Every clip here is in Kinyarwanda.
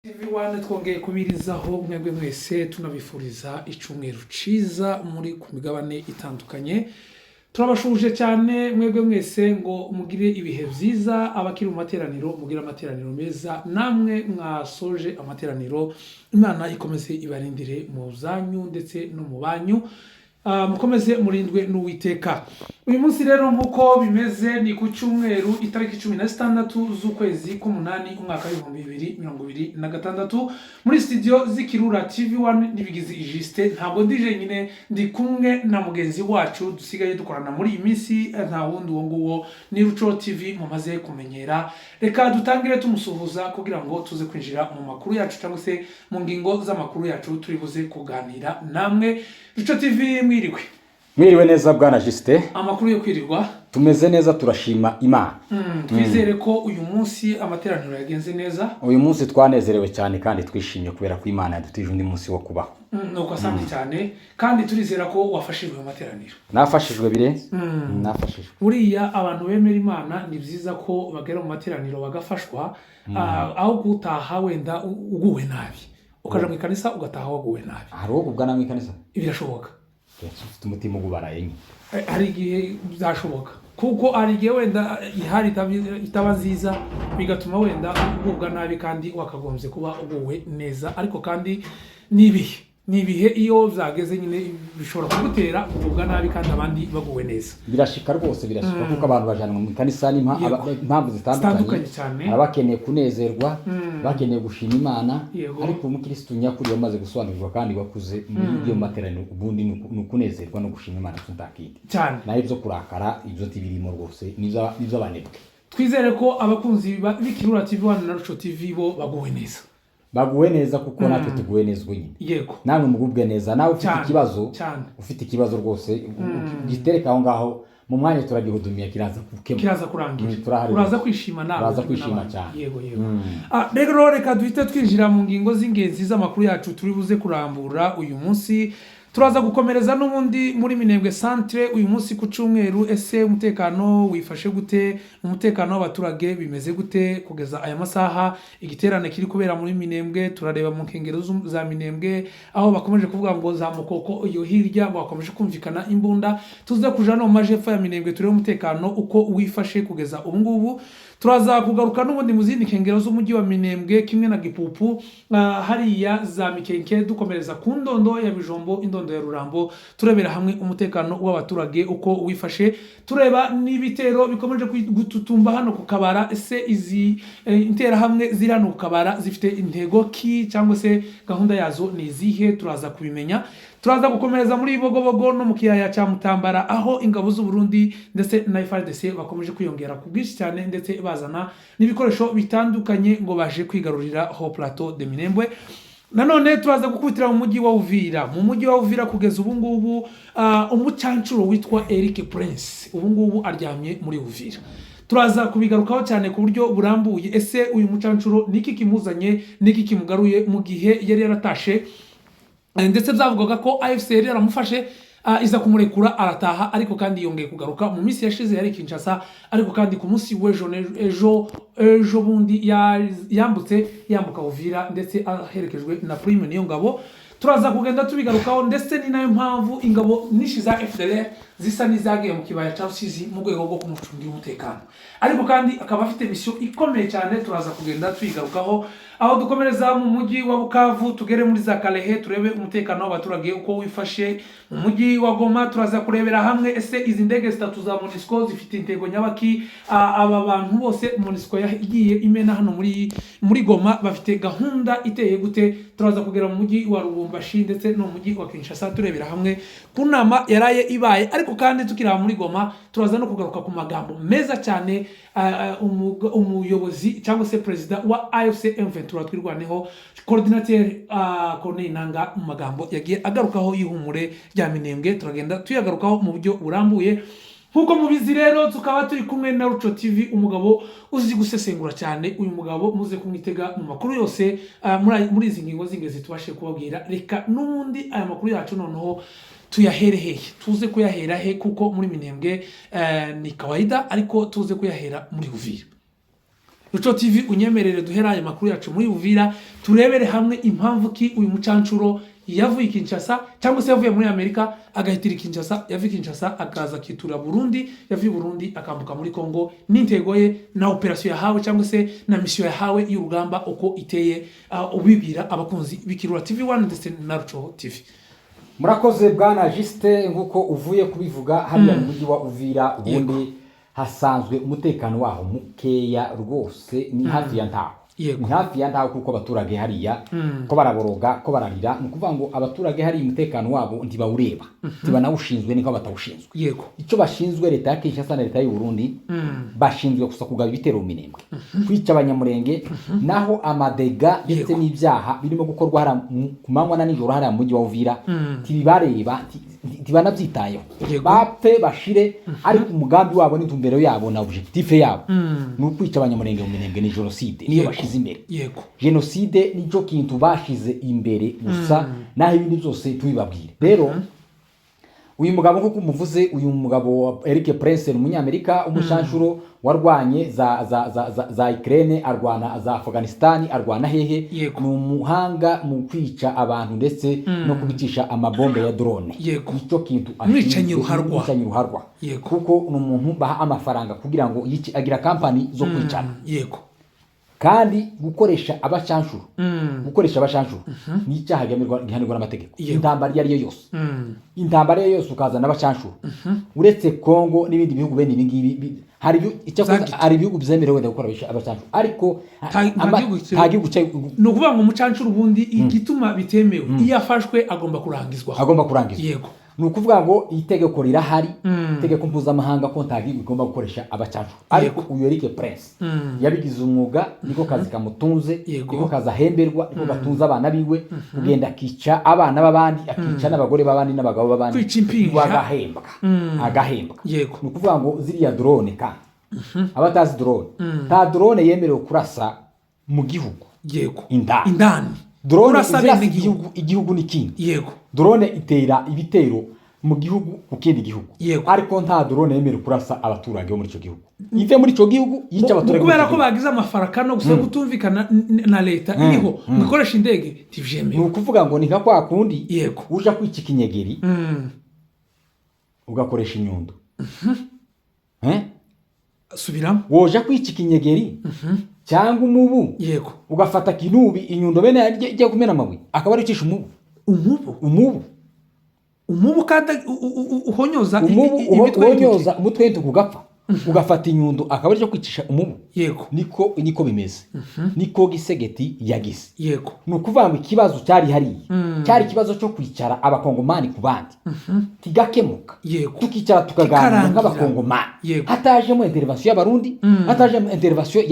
Everyone twongeye kubirizaho mwebwe mwese tunabifuriza icumweru ciza muri ku migabane itandukanye. Turabashuje cyane mwebwe mwese ngo mugire ibihe vyiza, abakiri mu materaniro mugire amateraniro meza, namwe mwasoje amateraniro Imana ikomeze ibarindire mu zanyu ndetse no mu banyu. Mukomeze murindwe n'Uwiteka. Uyu munsi rero nkuko bimeze ni ku cyumweru itariki 16 z'ukwezi k'umunani umwaka wa 2026 muri studio z'Ikirura TV1 nibigize Juste. Ntabwo ndije nyine ndi kumwe na mugenzi wacu dusigaye dukorana muri iyi minsi, nta wundi nguwo ni Ruco TV mumaze kumenyera. Reka dutangire tumusuhuza kugira ngo tuze kwinjira mu makuru yacu cyangwa se mu ngingo z'amakuru yacu turi buze kuganira namwe. Ruco TV mwiriwe neza bwana Juste. Amakuru yo kwirirwa tumeze neza, turashima Imana. Twizere ko uyu munsi amateraniro yagenze neza. Uyu munsi twanezerewe cyane kandi twishimye kubera ko Imana yadutije undi munsi wo kubaho. Nuko asante cyane kandi turizera ko wafashijwe amateraniro. Nafashijwe bire. Nafashijwe. Buriya abantu bemera Imana ni byiza ko bagera mu materaniro bagafashwa, aho gutaha wenda uguwe nabi. Ukaja mu kanisa ugataha waguwe nabi. Hari uwo kubwana mu kanisa? Birashoboka. Ufite umutima ugubaraye nyine. Hari igihe byashoboka kuko ari igihe wenda ihari itaba nziza bigatuma wenda ugubwa nabi kandi wakagombye kuba uguwe neza, ariko kandi nibihe iyo byageze nyine bishobora kugutera kugubwa nabi kandi abandi baguwe neza. Birashika rwose, birashika kuko abantu bajanwa mu kanisa impamvu zitandukanye cyane. Abakeneye kunezerwa, bakeneye gushima Imana, ariko umukristo nyakuri yamaze gusobanurwa kandi wakuze muri iyo materaniro ubundi nukunezerwa no gushima Imana tuntakindi cyane. Nayo byo kurakara ibyo tibirimo rwose nizo abanebwe. Twizere ko abakunzi b'Ikirura TV1 na Ruco TV bo baguwe neza. Baguwe neza kuko natwe tuguwe neza nyine. Yego. Namwe mugubwe neza, nawe ufite ikibazo rwose gitereka aho ngaho mu mwanya turagihudumiye kiraza kurangira. Uraza kwishima nawe. Uraza kwishima cyane. Yego. Rero reka duhite twinjira mu ngingo z'ingenzi z'amakuru yacu turi buze kurambura uyu munsi. Turaza gukomereza n'ubundi muri Minembwe Centre uyu munsi ku cyumweru. Ese umutekano wifashe gute? Umutekano w'abaturage bimeze gute kugeza aya masaha? Igiterane kiri kubera muri Minembwe, turareba mu nkengero za Minembwe aho bakomeje kuvuga ngo za Mukoko iyo hirya bakomeje kumvikana imbunda. Tuze kuja no majepfo ya Minembwe turebe umutekano uko wifashe kugeza ubu ngubu. Turaza kugaruka n'ubundi mu zindi nkengero z'umujyi wa Minembwe kimwe na Gipupu, hariya za Mikenke, dukomereza ku ndondo ya Bijombo, indondo ya Rurambo, turebera hamwe umutekano w'abaturage uko wifashe. Tureba n'ibitero bikomeje gututumba hano ku Kabara. Ese izi intera hamwe ziri hano ku Kabara zifite intego ki cyangwa se gahunda yazo ni izihe? Turaza kubimenya. Turaza gukomereza muri Bogobogo no mu kiyaya cya Mutambara aho ingabo z'u Burundi ndetse na FARDC bakomeje kwiyongera ku bwinshi cyane ndetse bazana n'ibikoresho bitandukanye ngo baje kwigarurira ho Plateau de Minembwe. Nanone turaza gukubitira mu mujyi wa Uvira. Mu mujyi wa Uvira kugeza ubu ngubu umucancuro witwa Eric Prince ubu ngubu aryamye muri Uvira. Turaza kubigarukaho cyane ku buryo burambuye. Ese uyu mucancuro niki kimuzanye, niki kimugaruye mu gihe yari yaratashe, ndetse byavugaga ko AFC yari yaramufashe iza kumurekura arataha, ariko kandi yongeye kugaruka mu minsi yashize yari Kinshasa, ariko kandi ku munsi w'ejo bundi yambuka Uvira ndetse aherekejwe na Prime niyo ngabo. Turaza kugenda tubigarukaho, ndetse ni nayo mpamvu ingabo nishi za FDLR zisa nizagiye mu kibaya cya Rusizi mu rwego rwo kumucungira umutekano, ariko kandi akaba afite mission ikomeye cyane. Turaza kugenda tubigarukaho aho dukomereza mu mujyi wa Bukavu, tugere muri za Kalehe turebe umutekano w'abaturage uko wifashe. Mu mujyi wa Goma turaza kurebera hamwe ese izi ndege zitatu za MONUSCO zifite intego nyabaki. Aba bantu bose MONUSCO yagiye imena hano muri Goma bafite gahunda iteye gute? Turaza kugera mu mujyi wa Lubumbashi ndetse no mu mujyi wa Kinshasa turebera hamwe ku nama yaraye ibaye, ariko kandi tukira muri Goma turaza no kugaruka ku magambo meza cyane umuyobozi cyangwa se president wa AFC M23 twirwaneho coordinateur Corneille Nangaa mu magambo yagiye agarukaho y'ihumure rya Minembwe. Turagenda tuyagarukaho mu buryo burambuye. Nkuko mubizi rero tukaba turi kumwe na Ruco TV, umugabo uzi gusesengura cyane. Uyu mugabo muze kumwitega mu makuru yose muri izi ngingo z'ingezi tubashe kubabwira. Reka n'ubundi aya makuru yacu noneho tuyahere tuze kuyahera he, kuko muri Minembwe ni kawaida, ariko tuze kuyahera muri Uvira. Ruco TV unyemerere duheraye makuru yacu muri Uvira turebere hamwe impamvu ki uyu mucancuro yavuye Kinshasa cyangwa se yavuye muri Amerika agahitira Kinshasa, yavuye Kinshasa akaza kitura Burundi, yavuye Burundi akambuka muri Kongo n'intego ye na operation yahawe cyangwa se na mission yahawe y'urugamba uko iteye, ubibwira abakunzi b'Ikirura TV1 ndetse na Ruco TV. Murakoze bwana Juste, nkuko uvuye kubivuga hano mu mujyi wa Uvira ubundi hasanzwe umutekano waho mukeya rwose, ni hafi ya ntaho. Ni hafi ya ntaho kuko abaturage hariya ko baraboroga ko bararira, ni kuvuga ngo abaturage hari umutekano wabo ntibawureba, ntibanawushinzwe niko batawushinzwe. Icyo bashinzwe leta ya Kinshasa na leta y'u Burundi bashinzwe gusa kugaba ibitero Minembwe, kwica abanyamurenge, naho amadega ndetse n'ibyaha birimo gukorwa hara ku manywa na nijoro hariya mu mujyi wa Uvira tibibareba, tibanabyitayeho, bapfe bashire, ariko umugambi wabo n'intumbero yabo na objectif yabo ni ukwica abanyamurenge mu Minembwe, ni genocide niyo bashize imbere. Genocide nico kintu bashize imbere gusa, naho ibindi byose tubibabwire. Rero uyu mugabo nkuko umuvuze, uyu mugabo Eric Prince umunyamerika, umushanshuro warwanye za Ukraine, arwana za Afghanistan, arwana hehe, ni umuhanga mu kwica abantu ndetse no kubicisha amabombe ya drone. Nicyo kintu amwicanye ruharwa, kuko ni umuntu baha amafaranga kugira ngo agira company zo kwicana. Kandi gukoresha abashanshuro, ni icyaha gihanirwa n'amategeko. Intambara yari yose, intambara yose ukazana abashanshuro, uretse Kongo n'ibindi bihugu bene ibingibi hari ibihugu byemerewe gukora abashanshuro, ariko nta gihugu no kuvuga ngo umucancuro ubundi igituma bitemewe iyo afashwe agomba kurangizwa. Ni ukuvuga ngo itegeko rirahari, itegeko mpuzamahanga ko nta gihugu igomba gukoresha abacancuro. Ariko uyu Eric Prince yabigize umwuga, niko kazi kamutunze, niko kazi ahemberwa, niko gatunze abana biwe, kugenda akica abana b'abandi, akica n'abagore b'abandi n'abagabo b'abandi, agahembwa. Ni ukuvuga ngo ziriya drone kandi abatazi drone, nta drone yemerewe kurasa mu gihugu indani. Drone zirasa igihugu n'ikindi. Drone itera ibitero mu gihugu ku kindi gihugu, ariko nta drone yemerewe kurasa abaturage bo muri icyo gihugu. Ive muri icyo gihugu yica abaturage, kubera ko bagize amafarakano gusa gutumvikana na leta iriho mukoresha indege tivyemewe. Ni ukuvuga ngo ni nka kwa kundi uja kwica ikinyegeri ugakoresha inyundo. Subiramo, woja kwica ikinyegeri cyangwa umubu ugafata kinubi inyundo bene ajya kumena amabuye akaba ari ucisha umubu kada uhonyoza umutwe w'intu kugapfa, ugafata inyundo akaba ari cyo kwicisha umubu. Niko bimeze, niko Gisegeti yagize. Ni ukuvuga ngo ikibazo cyari hariya, cyari ikibazo cyo kwicara abakongomani ku bandi kigakemuka, tukicara tukaganira nk'abakongomani, hatajemo intervention y'abarundi, hatajemo intervention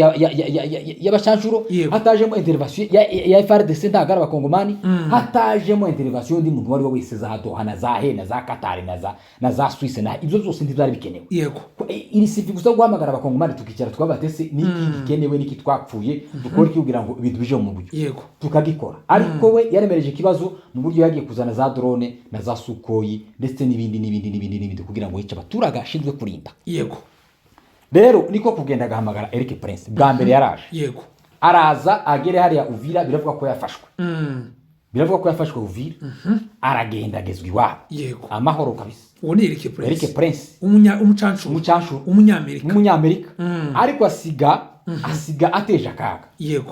y'abashanshuro, hatajemo intervention ya FARDC ntagara abakongomani, hatajemo intervention y'undi muntu wari wese za Doha na za He na za Qatar na za Suisse, na ibyo byose ntibyari bikenewe. Iri sifi gusa guhamagara abakongomani tukicara tukabatese niki gikenewe niki twapfuye dukora kugira ngo ibintu bije mu buryo tukagikora. Ariko we yaremereje ikibazo mu buryo yagiye kuzana za drone na za Sukoyi ndetse n'ibindi kugira ngo yice abaturaga ashinzwe kurinda. Rero niko kugenda gahamagara Eric Prince bwa mbere yaraje, araza agere hariya Uvira, biravuga ko yafashwe Uvira, aragenda agezwe iwabo amahoro kabisa. Uwo ni Eric Prince umucancuro umunyamerika, ariko asiga ateje akaga.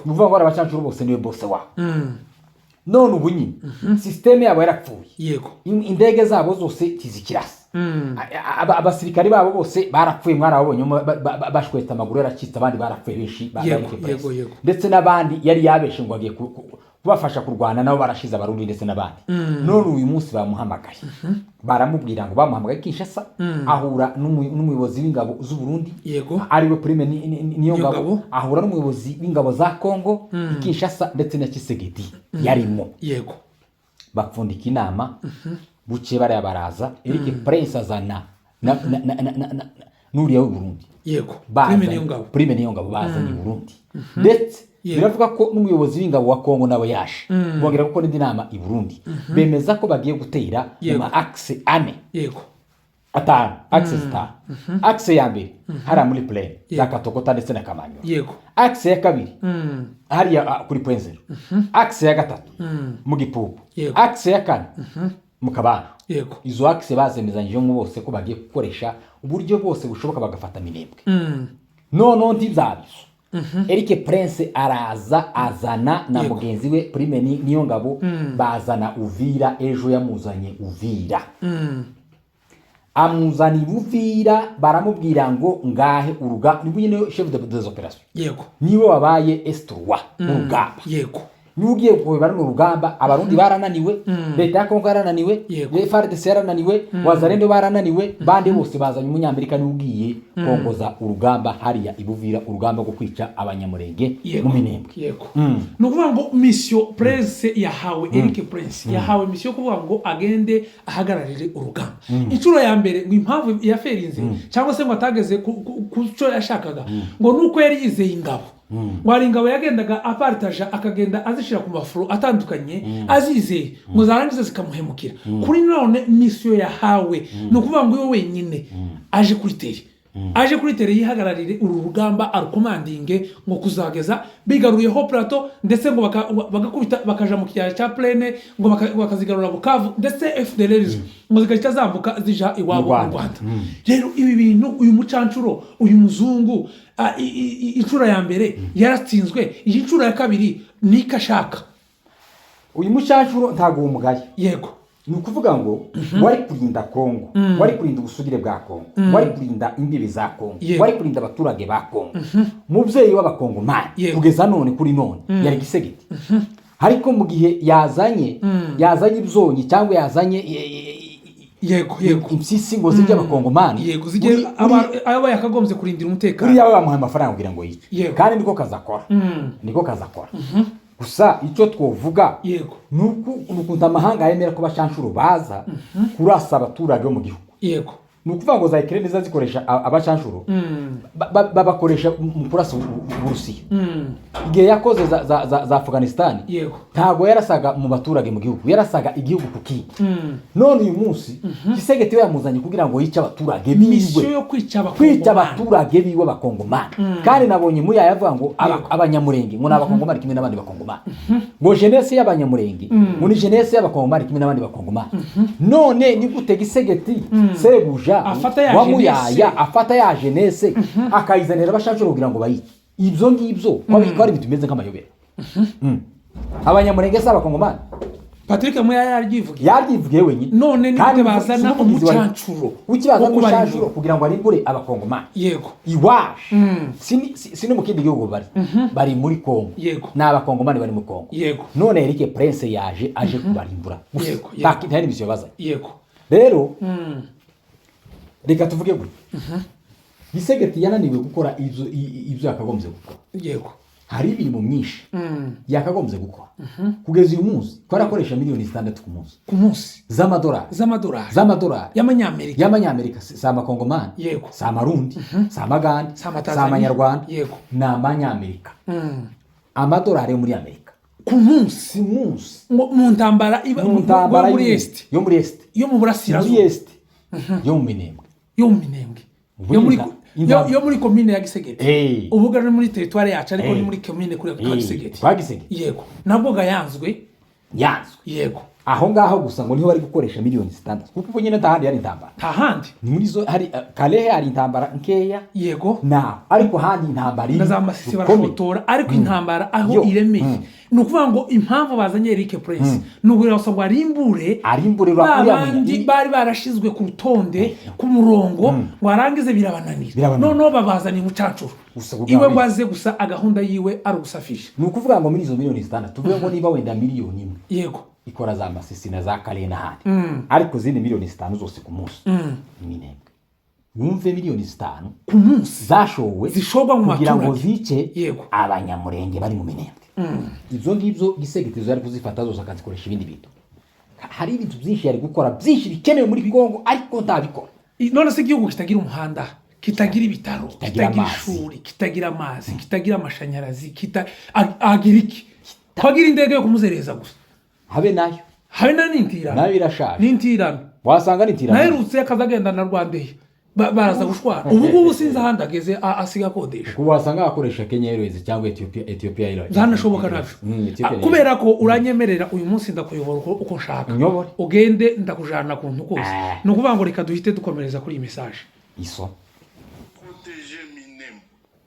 Nuvuga ngo abacancuro bose niwe bose wabo. None ubu nyine systeme yabo yarapfuye, indege zabo zose tizikirasa, abasirikari babo bose barapfuye, mwarabonye bashweta amaguru yaracitse, abandi barapfuye benshi, ndetse n'abandi yari yabeshe ngo agiye kubafasha kurwana, nabo barashize abarundi ndetse n'abandi. None uyu munsi bamuhamagaye, baramubwira ngo bamuhamagaye Kinshasa, ahura n'umuyobozi w'ingabo z'u Burundi ariwe Prime niyo ngabo, ahura n'umuyobozi w'ingabo za Kongo Kinshasa ndetse na Kisegedi yarimo. Bapfundika inama, buke baraza Eric Prince azana n'uriya w'u Burundi, Prime niyo ngabo bazanye i Burundi, ndetse biravuga ko n'umuyobozi w'ingabo wa Kongo nabo yashe, bongera gukora indi nama i Burundi, bemeza ko bagiye gutera mu axe ane. atanu axe zitanu. Axe ya mbere hariya muri plain za Katogota ndetse na Kamanyola. Yego. Axe ya kabiri hariya kuri Point Zero. Axe ya gatatu mu Gipupu. Axe ya kane mu Kabano. Yego. Izo axe bazemezanyije mu bose ko bagiye gukoresha uburyo bwose bushoboka bagafata Minembwe. Noneho ntibyabizo. Eric Prince araza azana na mugenzi we Prime niyo ngabo bazana Uvira, ejo yamuzanye Uvira. Amuzani Uvira baramubwira ngo ngahe uruga niwe nyine chef des opérations. Yego. Niwe wabaye S3 urugamba. Yego. Nugiye kubara n'urugamba abarundi barananiwe, leta ya Kongo yarananiwe, FARDC yarananiwe, wazarendo barananiwe, bande bose bazanye umunyamerika n'ugiye kongoza urugamba hariya Ibuvira, urugamba rwo kwica abanyamurenge mu Minembwe. Yego. No kuvuga ngo mission Prince yahawe Eric Prince yahawe mission kuvuga ngo agende ahagararire urugamba. Incuro ya mbere ngo impamvu yaferinze cyangwa se ngo atageze ku cyo yashakaga ngo nuko yari yizeye ingabo. Wari ingabo yagendaga apartaja akagenda azishira ku mafuru atandukanye azizeye ngo zarangiza zikamuhemukira. Kuri none mission yahawe no kuvuga ngo yo wenyine aje kuri tere yihagararire uru rugamba arukomandinge ngo kuzageza bigaruyeho plateau ndetse ngo bagakubita bakaja mu kiyaya cya Plaine ngo bakazigarura Bukavu ndetse FDLR ngo zikahita zambuka zija iwabo mu Rwanda. Rero ibi bintu uyu mucancuro uyu muzungu incuro ya mbere yaratsinzwe, iyi ncuro ya kabiri nikashaka. Uyu mucancuro ntago umugaye. Yego. Ni ukuvuga ngo wari kurinda Kongo, wari kurinda ubusugire bwa Kongo, wari kurinda imbibi za Kongo, wari kurinda abaturage ba Kongo. Muvyeyi w'abakongomani kugeza none kuri none yari Gisegeti. Ariko mu gihe yazanye ibyonyi cyangwa yazanye yego impyisi ngo zijya abakongomani yego zijye aba yakagombye kurindira umutekano. Uri yaba bamuha amafaranga kugira ngo yice kandi niko kazakora. Gusa icyo twovuga nuko amahanga yemera ko bashanshuro baza kurasa abaturage bo mu gihugu. Yego. Nukuvuga ngo za Ukraine zikoresha abashanshuro babakoresha mu kurasa Uburusiya. Igihe yakoze za Afghanistan ntago yarasaga mu baturage mu gihugu, yarasaga igihugu kuki. None uyu munsi Gisegeti yamuzanye kugira ngo yice abaturage biwe. Mission yo kwica abaturage biwe bakongomani. Kandi nabonye muri yavuga ngo abanyamurenge ngo nabakongomani kimwe n'abandi bakongomani. Ngo jeunesse y'abanyamurenge ngo ni jeunesse y'abakongomani kimwe n'abandi bakongomani. None ni gute Gisegeti sebuja afata ya jeunesse akayizanira abashanshuro kugira ngo bayice. Ibyo ngibyo kwari bitumeze nk'amayobera. Abanyamurenge s'abakongomani. Patrick Moya yaryivugiye wenyine. None nite bazana umucancuro. Ukibaza umucancuro kugira ngo arimbure abakongomani. Yego. Iwaje. Sino mu kindi gihugu bari muri Kongo. N'abakongomani bari mu Kongo. Yego. None Eric Prince aje kubarimbura. Yego. Ntari bisyo baza. Yego. Rero reka tuvuge gutya. Gisegeti yananiwe gukora ibyo yakagombye gukora. Yego. Hari ibintu myinshi yakagombye gukora. Kugeza uyu munsi twarakoresha miliyoni 6 ku munsi z'amadolari y'amanyamerika si amakongomani, si amarundi, si amagande, si amanyarwanda, n'amanyamerika. Amadolari yo muri Amerika ku munsi mu ntambara yo muri est yo mu burasirazuba yo mu Minembwe yo muri commune ya Gisegeti. Ubuga no muri territoire yacu ariko ni muri commune kuri Gisegeti. Yego. Nabwo gayanzwe. Yego. Aho ngaho gusa ngo niho bari gukoresha miliyoni 6 kuko ubu nyine tahandi yari intambara. Tahandi ni muri zo hari Kalehe hari intambara nkeya. Yego. Ariko handi intambara iri. Nazamasisi barafotora ariko intambara aho iremeye. Nukuvuga ngo impamvu bazanye Eric Prince nubwo basabwa arimbure babandi bari barashizwe ku rutonde ku murongo ngo arangize birabananira. Noneho babazanye umucancuro. Iwe ngwaze gusa agahunda yiwe ari gusafisha. Nukuvuga ngo muri zo miliyoni 6 tuvuge ngo niba wenda miliyoni 1. Yego. Ikora za Masisi na za Kalehe n'ahandi. Ariko zindi miliyoni 5 zose ku munsi. Minembwe. Yumve miliyoni 5 ku munsi zishobwa mu kugira ngo zice abanyamurenge bari mu Minembwe. Ibyo ngibyo Gisegeti zari kuzifata zose akazikoresha ibindi bintu. Hari ibintu byinshi yari gukora byinshi bikenewe muri Kongo ariko ntabikora. None se igihugu kitagira umuhanda, kitagira ibitaro, kitagira ishuri, kitagira amazi, kitagira amashanyarazi, agira iki? Twagira indege yo kumuzereza gusa. Habe nayo n'intirano. Nayo irashaje. N'intirano. wasanga ni tirana naherutse akazagenda na Rwandair baraza gushwara ubu sinzi ahandi ageze asiga kodesha kuko wasanga akoresha Kenya Airways cyangwa Ethiopia Airways zanashoboka navyo kubera ko uranyemerera uyu munsi ndakuyobora uko nshaka ugende ndakujana ku ntu kose no kuvuga ngo reka duhite dukomereza kuri iyi message iso protéger Minembwe.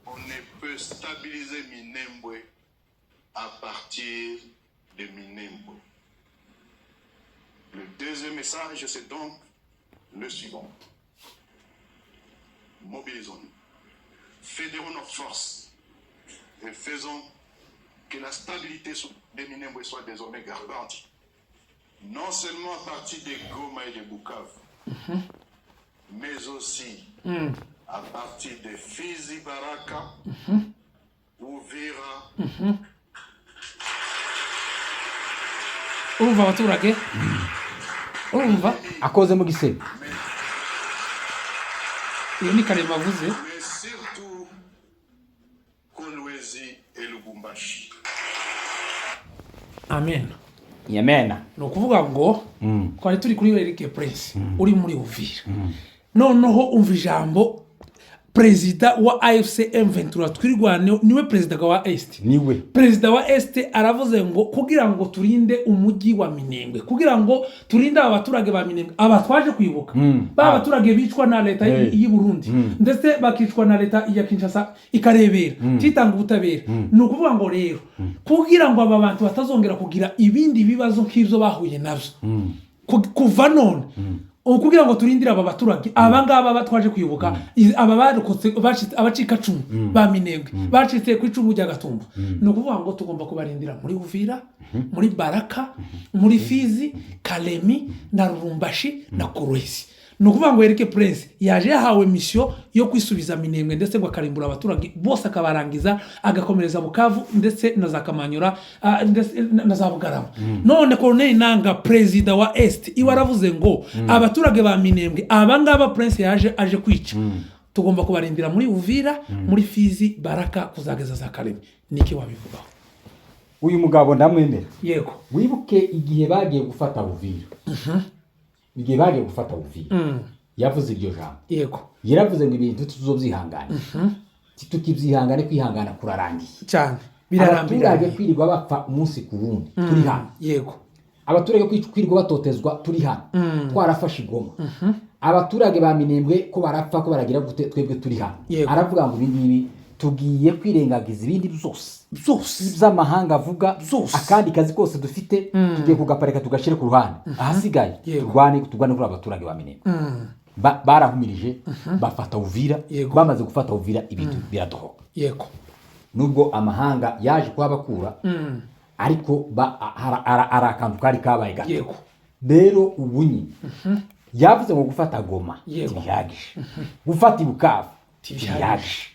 On ne peut stabiliser Minembwe à partir de Minembwe. Le deuxième message, c'est donc le suivant. Mobilisons-nous, fédérons nos forces et faisons que la stabilité de Minembwe soit désormais garantie. Non seulement à partir de Goma et de Bukavu, mais aussi à partir de Fizi, Baraka, Uvira. Urumva abaturage urumva akoze mu gisebe iyo ni Karema avuze Mais surtout Kolwezi et Lubumbashi. amen yemena no kuvuga ngo twari turi kuri Eric Prince uri muri Uvira noneho umva ijambo Perezida wa AFC M23 twirwane niwe perezida wa Est niwe perezida wa Est aravuze ngo kugira ngo turinde umujyi wa Minembwe kugira ngo turinde abaturage ba Minembwe abatwaje kwibuka abaturage bicwa na leta y'u Burundi ndetse bakicwa na leta ya Kinshasa ikarebera titanga ubutabera no kuvuga ngo rero kugira ngo aba bantu batazongera kugira ibindi bibazo nk'ivyo bahuye navyo kuva none kugira ngo turindire aba baturage abangaba batwaje kwibuka aba barokotse abacika 10 ba Minembwe bacitse ku 10 rya Gatumba no kuvuga ngo tugomba kubarindira muri Uvira muri Baraka muri Fizi Kalemi na Lubumbashi na Kolwezi no kuvuga ngo Eric Prince yaje yahawe mission yo kwisubiza Minembwe ndetse ngo akarimbura abaturage bose akabarangiza agakomereza Bukavu ndetse na za Kamanyura ndetse na za Bugarama none Colonel Nanga president wa Est iwe aravuze ngo abaturage ba Minembwe abangaba Prince yaje aje kwica tugomba kubarindira muri Uvira muri Fizi Baraka kuzageza za Kalemi niki wabivugaho uyu mugabo ndamwemera yego wibuke igihe bagiye gufata Uvira igihe bagiye gufata Uvira yavuze iryo jambo yego yaravuze ngo ibintu tuzobyihangana tukibyihangane kwihangana kurarangiye cyane birarambira abaturage kwirirwa bapfa umunsi ku wundi turi hano yego abaturage kwirirwa batotezwa turi hano twarafashe Goma abaturage ba Minembwe ko barapfa ko baragira gute twebwe turi hano aravuga ngo ibingibi tugiye kwirengagiza ibindi byose by'amahanga avuga akandi kazi kose dufite tugiye kugapareka tugashire ku ruhande ahasigaye turwane kuri abaturage ba Minembwe barahumirije bafata Uvira bamaze gufata Uvira ibintu biradohoka yego nubwo amahanga yaje kwabakura ariko arakantu kari kabaye gato rero ubunyi yavuze ngo gufata Goma tibihagije gufata Bukavu tibihagije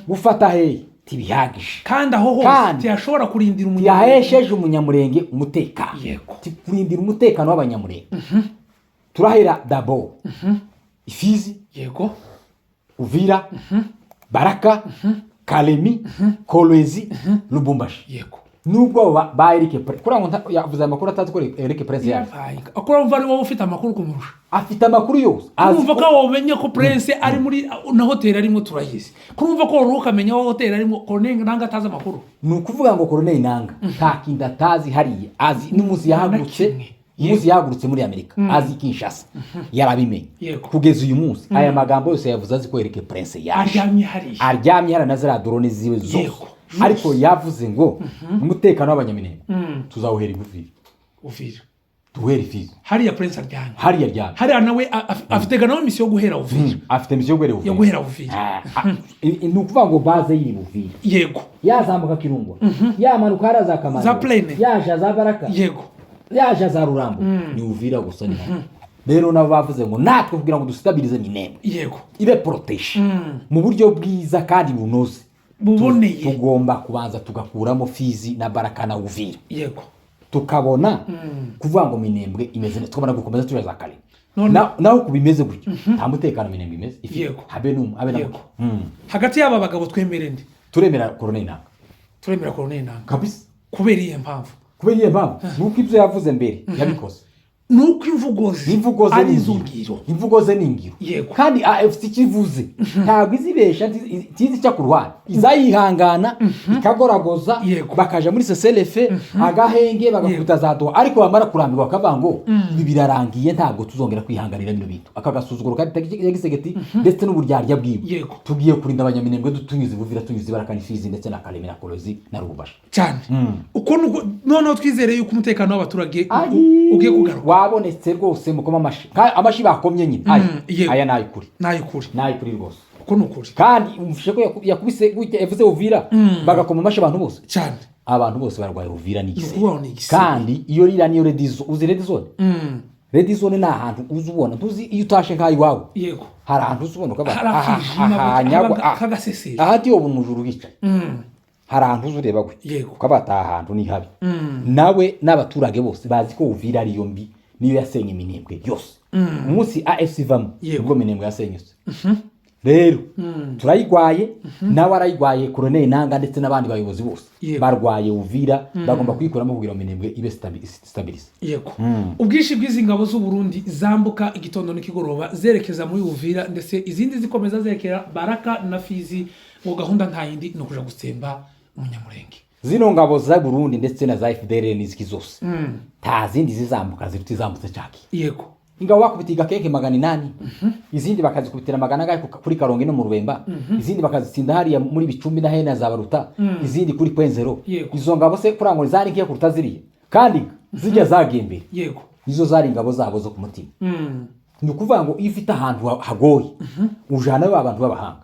gufata Heyi tibihagije kandi aho hose yashobora kurindira umunyamurenge yahesheje umunyamurenge umutekano kurindira umutekano w'abanyamurenge turahera dabo Ifizi yego Uvira Baraka Kalemi Kolwezi Lubumbashi yego nubwo ba Eric Prince kurango yavuze amakuru atazi ko Eric Prince yaje akora mva ari wowe ufite amakuru kumurusha afite amakuru yose kumva ko womenye ko Prince ari muri na hotel arimo turayizi kumva ko ruka menya ko hotel arimo Colonel Nanga atazi amakuru nukuvuga ngo Colonel Nanga nta kinda tazi hariye azi n'umuzi yahagurutse muri Amerika azi Kinshasa yarabimenye kugeza uyu munsi aya magambo yose yavuze azi ko Eric Prince yaje aryamye hari na zara drone ziwe zose ariko yavuze ngo umutekano w'abanyaminembwe tuzawuhera Uvira duhera Fizi hariya Prince aryamye hariya nawe afite gana mission yo guhera Uvira afite mission yo guhera Uvira ni ukuvuga ngo baze yiri Uvira yego yazamuka Kirungwa yamanuka haraza Kamana za Plaine yaje za Baraka yego yaje za Rurambo ni Uvira gusa ni rero nabo bavuze ngo natwe kugira ngo dustabilize Minembwe yego ibe protege mu buryo bwiza kandi bunoze buboneye tugomba kubanza tugakuramo Fizi na Baraka na Uvira yego tukabona kuvuga ngo Minembwe imeze neza tukabona gukomeza turaza kare naho kubimeze gutyo nta mutekano Minembwe imeze ifite habe nako hagati y'aba bagabo twemere ndi turemera Colonel Nanga kabisa kubera iyo mpamvu nuko ibyo yavuze mbere yabikoze nuko imvugo ze ari zo ngiro, imvugo ze ni ingiro. Kandi AFC kivuze ntabwo izibesha tizi cya kurwana, izayihangana ikagoragoza bakaja muri CCLF agahenge bagakubita za doha, ariko bamara kurambirwa akavango ibi birarangiye ntabwo tuzongera kwihanganira bino bintu. Akagasuzuguro kandi yagisegeti ndetse n'uburyarya bwiwe tugiye kurinda abanyaminembwe dutunyuze buvira tunyuze barakani Fizi ndetse na Karemera Kolozi na Rubasha cyane. Uko none twizereye yuko umutekano w'abaturage ugiye kugaruka wabonetse rwose mukoma amashi bakomye nyine aya nayikuri rwose uko nukuri. Kandi umfishe ko yakubise gute evuze Uvira bagakoma amashi abantu bose cyane, abantu bose barwaye Uvira n'igise. Kandi iyo rira niyo redizo uzi redizone redizone na ahantu uzubona tuzi iyo utashe nkayi wawe hari ahantu uzubona ko ahanyagwa kagasesera ahati yo bunujuru bicaye hari ahantu uzureba gwe ko bataha ahantu ni habi. Nawe n'abaturage bose bazi ko Uvira ari yo mbi niyo yasenye Minembwe yose. Umunsi AFC vamo ubwo Minembwe yasenyutse. Rero turayigwaye nawe arayigwaye Colonel Nanga ndetse n'abandi bayobozi bose barwaye Uvira bagomba kwikuramo kugira Minembwe ibe stabilize. Ubwishi bw'izi ngabo z'u Burundi zambuka igitondo n'ikigoroba zerekeza muri Uvira ndetse izindi zikomeza zerekera Baraka na Fizi, ngo gahunda nta yindi no kuja gutsemba Umunyamurenge. Zino ngabo za Burundi ndetse na za FDLR n'iziki zose nta zindi zizambuka ziruti zambutse cyaki. Ingabo bakubitiga keke 800 izindi bakazikubitira 100 kuri Karongi no mu Rubemba, izindi bakazitsinda hariya muri Bicumbi na Hena za Baruta, izindi kuri Kwenzero. Izo ngabo se kurangura zari ngiye kuruta ziriye kandi zijya zagembere. Izo zari ingabo zabo zo ku mutima. Ni ukuvuga ngo ifite ahantu hagoye ujana abantu b'abahanga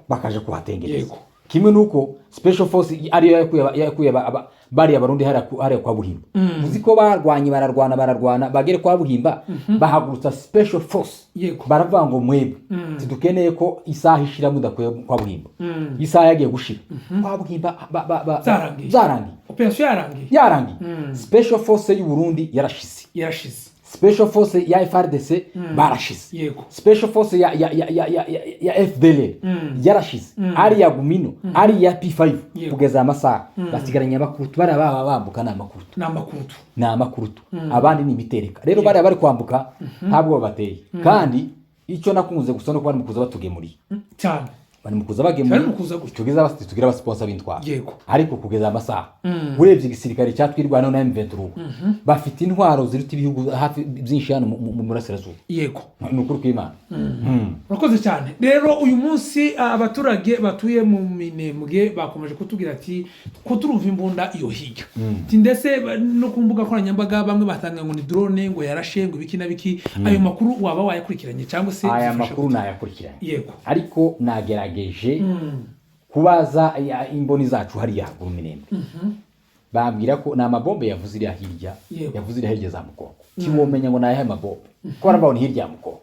bakaje kuhatengereza. Kimwe nuko special force ariyo yakuye bari abarundi hariya kwa Buhimba. Uzi ko bararwana bagere kwa Buhimba bahagurutsa special force baravuga ngo mwebwe tidukeneye ko isaha ishira mudakuye kwa Buhimba. Isaha yagiye gushira kwa Buhimba zarangi operation yarangi. Special force y'u Burundi yarashize. Special force ya FARDC barashize. Special force ya FDLR yarashize. Ari ya Gumino, ari ya P5 kugeza amasaha basigaranye abakurutu bari bambuka na amakurutu abandi ni imitereka. Rero bari kwambuka ntabwo bateye. Kandi icyo nakunze gusa no kuba mu kuza batugemuri cyane bari mukuza bagemuri tugeza basti tugira abasponsa b'intwara. Ariko kugeza amasaha urebye igisirikare cyatwirwana na M23 bafite intwaro ziruta ibihugu hafi byinshi hano mu murasirazuba. Nukuri kw'Imana. Urakoze cyane. Rero uyu munsi abaturage batuye mu Minembwe bakomeje kutubwira ati ko turumva imbunda iyo hirya ndetse no kumbuga koranyambaga bamwe batanga ngo ni drone ngo yarashe ngo ibiki na biki. Ayo makuru waba wayakurikiranye cyangwa se? Aya makuru nayakurikiranye ariko nagerageje kubaza imboni zacu hariya mu Minembwe. Bambwira ko na mabombe yavuze iri hirya za Mukoko. Kiwomenya ngo nayahe mabombe ko arabawoni hirya Mukoko.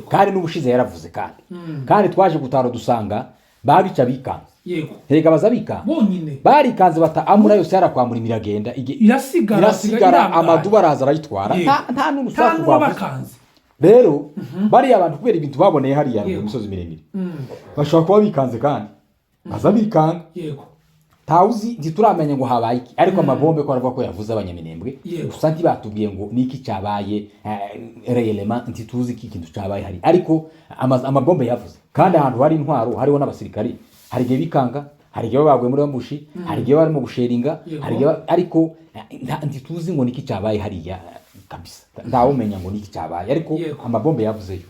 Kandi n'ubushize yaravuze kandi twaje gutaro dusanga babica bikanze. Herega bazabika bonyine barikanze bata amura yose yarakwamura imiragenda irasigara amaduba araza arayitwara nta n'umusaku bakanze. Rero bari abantu kubera ibintu baboneye hariya mu misozi miremire bashobora kuba bikanze kandi bazabikanga. Tauzi ntituramenya ngo habaye iki ariko amabombe ko aravuga ko yavuze abanyaminembwe gusa ntibatubwiye ngo niki cyabaye réellement ntituzi iki kintu cyabaye hari ariko amabombe yavuze. Kandi ahantu hari intwaro hariho n'abasirikari hari gihe bikanga hari gihe bagwe muri ambushi hari gihe barimo gusheringa hari gihe ariko ntituzi ngo niki cyabaye hariya kabisa. Ndawumenya ngo niki cyabaye ariko amabombe yavuze yo.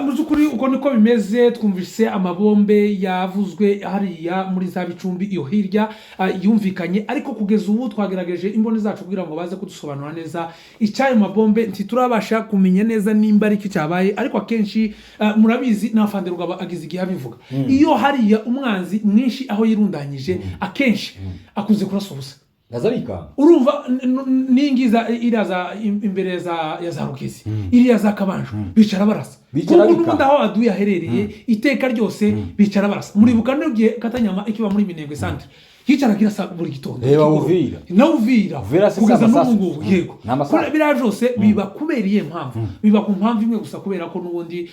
Muzukuri uko niko bimeze. Twumvise amabombe yavuzwe hariya muri za Bicumbi iyo hirya yumvikanye ariko kugeza ubu twagerageje imboni zacu kugira ngo baze kudusobanura neza icyayo mabombe ntiturabasha kumenya neza nimba ari iki cyabaye. Ariko akenshi murabizi nafanderwa agize igihe abivuga iyo hariya umwanzi mwinshi aho yirundanyije akenshi akuze kurasuhuza nazarika. Urumva ningiza iraza imbere ya za Rukizi iriya za Kabanje bicara barasa bicara kuko n'ubundi aho aduye aherereye iteka ryose bicara barasa muribuka n'igihe Katanyama ikiba muri Minembwe Centre hicara kirasa buri gitondo reba Uvira na Uvira kugeza n'ubu ngubu yego kuri biriya byose biba kuberiye impamvu biba ku mpamvu imwe gusa kubera ko n'ubundi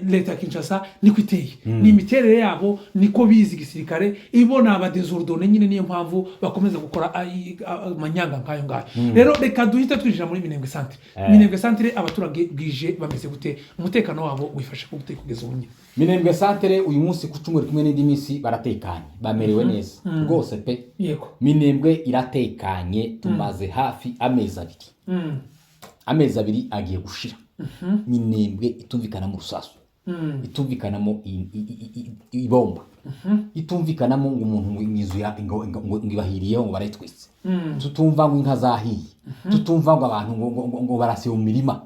leta Kinshasa niko iteye ni imiterere yabo niko bizi gisirikare ibona abadezordone nyine niyo mpamvu bakomeza gukora amanyanga nkayo ngayo rero reka duhita twinjira muri Minembwe Centre Minembwe Centre abaturage bwije bameze gute umutekano wabo wifashe ku gute kugeza ubu Minembwe Centre uyu munsi ku cyumweru kumwe n'indi minsi baratekanye bamerewe neza rwose pe yego Minembwe iratekanye tumaze hafi amezi abiri agiye gushira Minembwe itumvikana mu rusasu itumvikanamo ibomba itumvikanamo ngo umuntu inzu ya ngo ibahiriyeho ngo barayitwitse tutumva ngo inka zahiye tutumva ngo abantu ngo barase mu mirima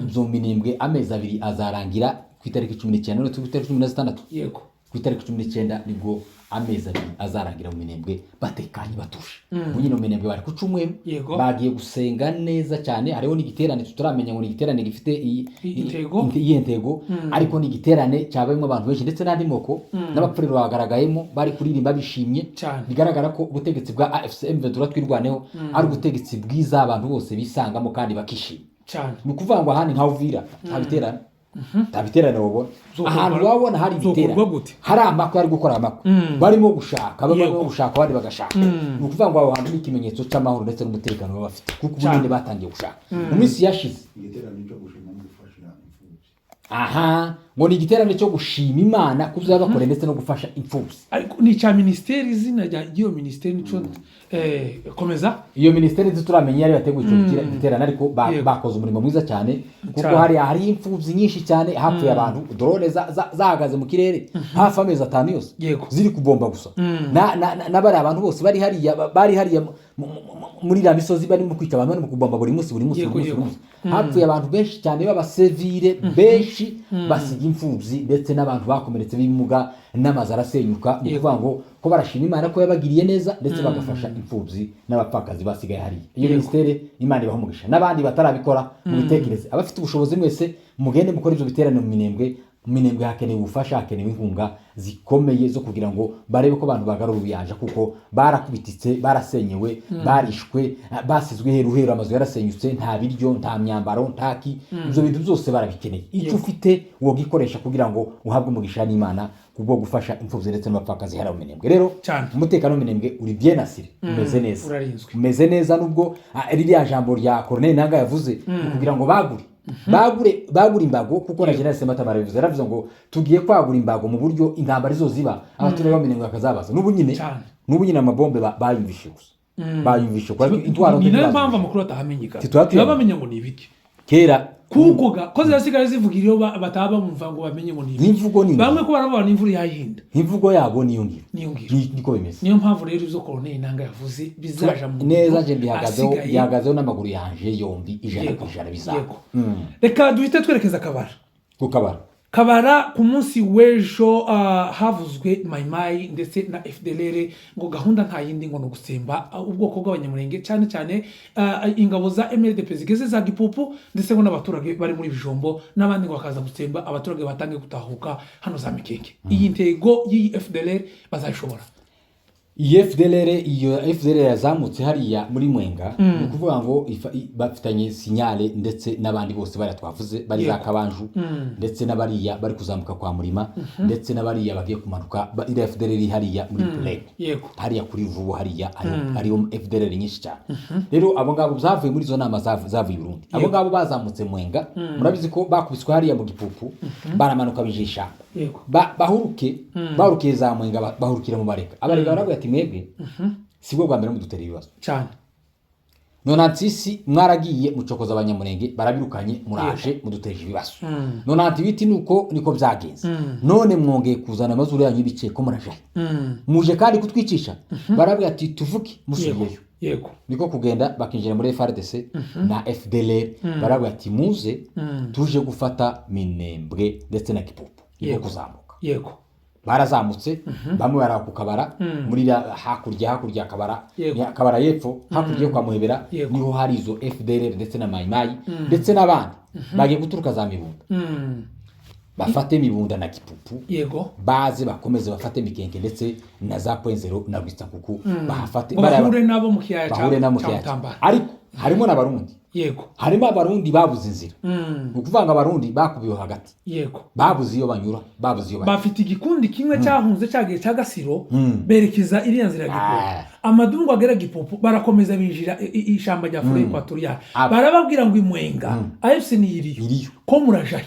ibyo Minembwe amezi abiri azarangira ku itariki 19 none turi ku itariki 16 yego ku itariki 19 nibwo amezi abiri azarangira mu Minembwe batekanye batuje nyine mu Minembwe bari ku cyumweru bagiye gusenga neza cyane hariho n'igiterane tutaramenya ngo n'igiterane gifite intego ariko n'igiterane cyabayemo abantu benshi ndetse n'andi moko n'abapfuriro bagaragayemo bari kuririmba bishimye bigaragara ko ubutegetsi bwa AFCM Ventura twirwaneho ari ubutegetsi bwiza abantu bose bisangamo kandi bakishima cyane ni kuvuga ngo ahandi nka Uvira ntabiterane tabiterane wabona ahantu wabona hari ibiterane hari amakwe ari gukora amakwe barimo gushaka bari bagashaka ni ukuvuga ngo aho hantu ni ikimenyetso cy'amahoro ndetse n'umutekano baba bafite kuko ubundi batangiye gushaka mu minsi yashize ngo ni igiterane cyo gushima Imana kuzaba bakore ndetse no gufasha imfubyi ariko ni cya ministeri izina ryo ministeri nico komeza iyo ministeri turamenya yari yateguye icyo giterane ariko bakoze umurimo mwiza cyane kuko hari imfubyi nyinshi cyane hapfuye abantu drone zahagaze mu kirere hafi amezi 5 yose ziri kubomba gusa n'abari abantu bose bari hariya muri la misozi bari mu kwita abantu mu kubomba buri munsi hapfuye abantu benshi cyane b'abasivile benshi basiga imfubyi ndetse n'abantu bakomeretse b'imuga n'amazi arasenyuka mu kuvuga ngo ko barashima Imana ko yabagiriye neza ndetse bagafasha imfubyi n'abapfakazi basigaye hari iyo ministeri Imana ibahumugisha n'abandi batarabikora mu bitekereze abafite ubushobozi mwese mugende mukora ibyo biterane mu Minembwe hakenewe ubufasha hakenewe inkunga zikomeye zo kugira ngo barebe ko abantu bagarura ubuyanja kuko barakubititse barasenyewe barishwe basizwe heruhero amazu yarasenyutse nta biryo nta myambaro ntaki ibyo bintu byose barabikeneye icyo ufite wo gikoresha kugira ngo uhabwe umugisha n'Imana kubwo gufasha imfubyi ndetse n'abapfakazi hari mu Minembwe rero umutekano mu Minembwe uri bien assuré umeze neza nubwo ririya jambo rya Colonel Nanga yavuze kugira ngo bagura imbago kuko na General Sematamara bivuze yaravuze ngo tugiye kwagura imbago mu buryo intambara izo ziba abaturage ba Minembwe bakazabaza n'ubu nyine amabombe bayumvishe gusa bayumvishe kwa intwaro ni nayo mpamvu amakuru atahamenyekana bamenya ngo ni ibiki kera kukoga koze yasigara zivuga iyo bataba bumva ngo bamenye ngo ni imvugo ni bamwe ko barabona imvura yahinda imvugo yabo niyo ngiro niko bimeze niyo mpamvu rero izo Colonel Nanga yavuze bizaja mu neza je bihagazeho n'amaguru yanje yombi ijana bizako reka duhite twerekeza Kabara ku munsi w'ejo havuzwe Maimai ndetse na FDLR ngo gahunda nta yindi ngo no gusemba ubwoko bw'abanyamurenge cyane cyane ingabo za MLDP zigeze za Gipupu ndetse ngo n'abaturage bari muri Bijombo n'abandi ngo bakaza gusemba abaturage batangiye gutahuka hano za Mikeke iyi ntego y'i FDLR bazayishobora FDLR yazamutse hariya muri Mwenga ni kuvuga ngo bafitanye sinyale ndetse n'abandi bose bari twavuze bari za Kabanju ndetse n'abariya bari kuzamuka kwa Murima ndetse n'abariya bagiye kumanuka FDLR hariya muri Plaine hariya kuri Vubu hariya ariyo FDLR nyinshi cyane rero abo ngabo zavuye muri zo nama zavuye Burundi abo ngabo bazamutse Mwenga murabizi ko bakubiswe hariya mu Gipupu baramanuka bijisha bahuruke za Mwenga bahurukira mu Bareka abarega baravuga mwebwe sibwo bwa mbere mudutera ibibazo cyane nonantisi mwaragiye mucokoza abanyamurenge barabirukanye muraje muduteje ibibazo nonanti biti nuko niko byagenze none mwongeye kuzana amazuru yanyu bice ko murajaye muje kandi kutwicisha baravuga ati tuvuke musubiyeyo yego niko kugenda bakinjira muri FARDC na FDLR baravuga ati muze tuje gufata Minembwe ndetse na Kipupu niko kuzamuka yego barazamutse bamwe barakukabara muri hakurya Kabara yepfo hakurya kwa Muhebera niho hari izo FDLR ndetse na Maimai ndetse n'abandi bagiye guturuka za Mibunda bafate Mibunda na Kipupu yego baze bakomeze bafate Mikenke ndetse na za Point0 na Rwisakuku bahafate bahure nabo mu kiyaya cy'Utambara ariko harimo n'abarundi yego harimo abarundi babuze inzira ukuvanga abarundi bakubiwe hagati yego babuze iyo banyura babuze iyo bafite igikundi kimwe cyahunze cyagiye cyagasiro berekeza iriya nzira Gipopo amadungu agera Gipopo barakomeza binjira ishamba rya Forêt Equatoriale barababwira ngo imwenga AFC niyiriyo ko murajahe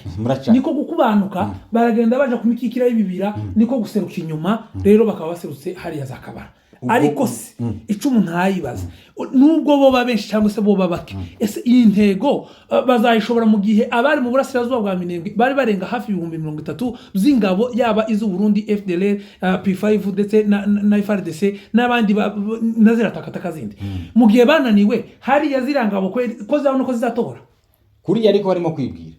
niko gukubanuka baragenda baje kumikikira y'ibibira niko guseruka inyuma rero bakaba baserutse hariya za Kabara ariko se icumu ntayibaza nubwo bo babenshi cyangwa se bo babake ese iyi ntego bazayishobora mu gihe abari mu burasirazuba bwa Minembwe bari barenga hafi 30 z'ingabo yaba izu Burundi FDLR P5 ndetse na FARDC n'abandi naziratakataka zindi mu gihe bananiwe hari yazirangabo ko zabona ko zizatora kuri ariko harimo kwibwira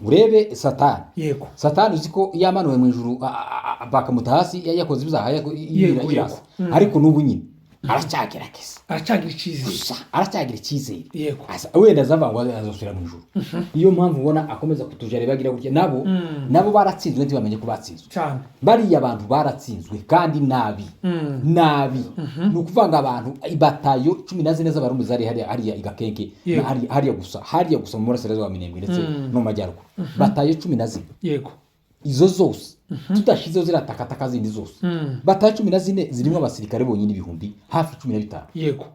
urebe Satani yego Satani uziko yamanuwe mu ijuru bakamuta hasi yakoze ibyaha yirasa ariko nubu nyine aracyagira icyizere yego wenda zavangwa azosubira mu ijuru iyo mpamvu ubona akomeza kutujare bagira gutya nabo baratsinzwe ntibamenye ko batsinzwe cyane bariya abantu baratsinzwe kandi nabi ni ukuvanga abantu ibatayo 14 z'abarundi zari hariya Igakenke hariya gusa mu burasirazuba wa Minembwe ndetse no majyaruguru batayo 14 yego izo zose tudashizeho ziratakataka zindi zose batayo 14 zirimo abasirikare bonyine ibihumbi hafi 15 yego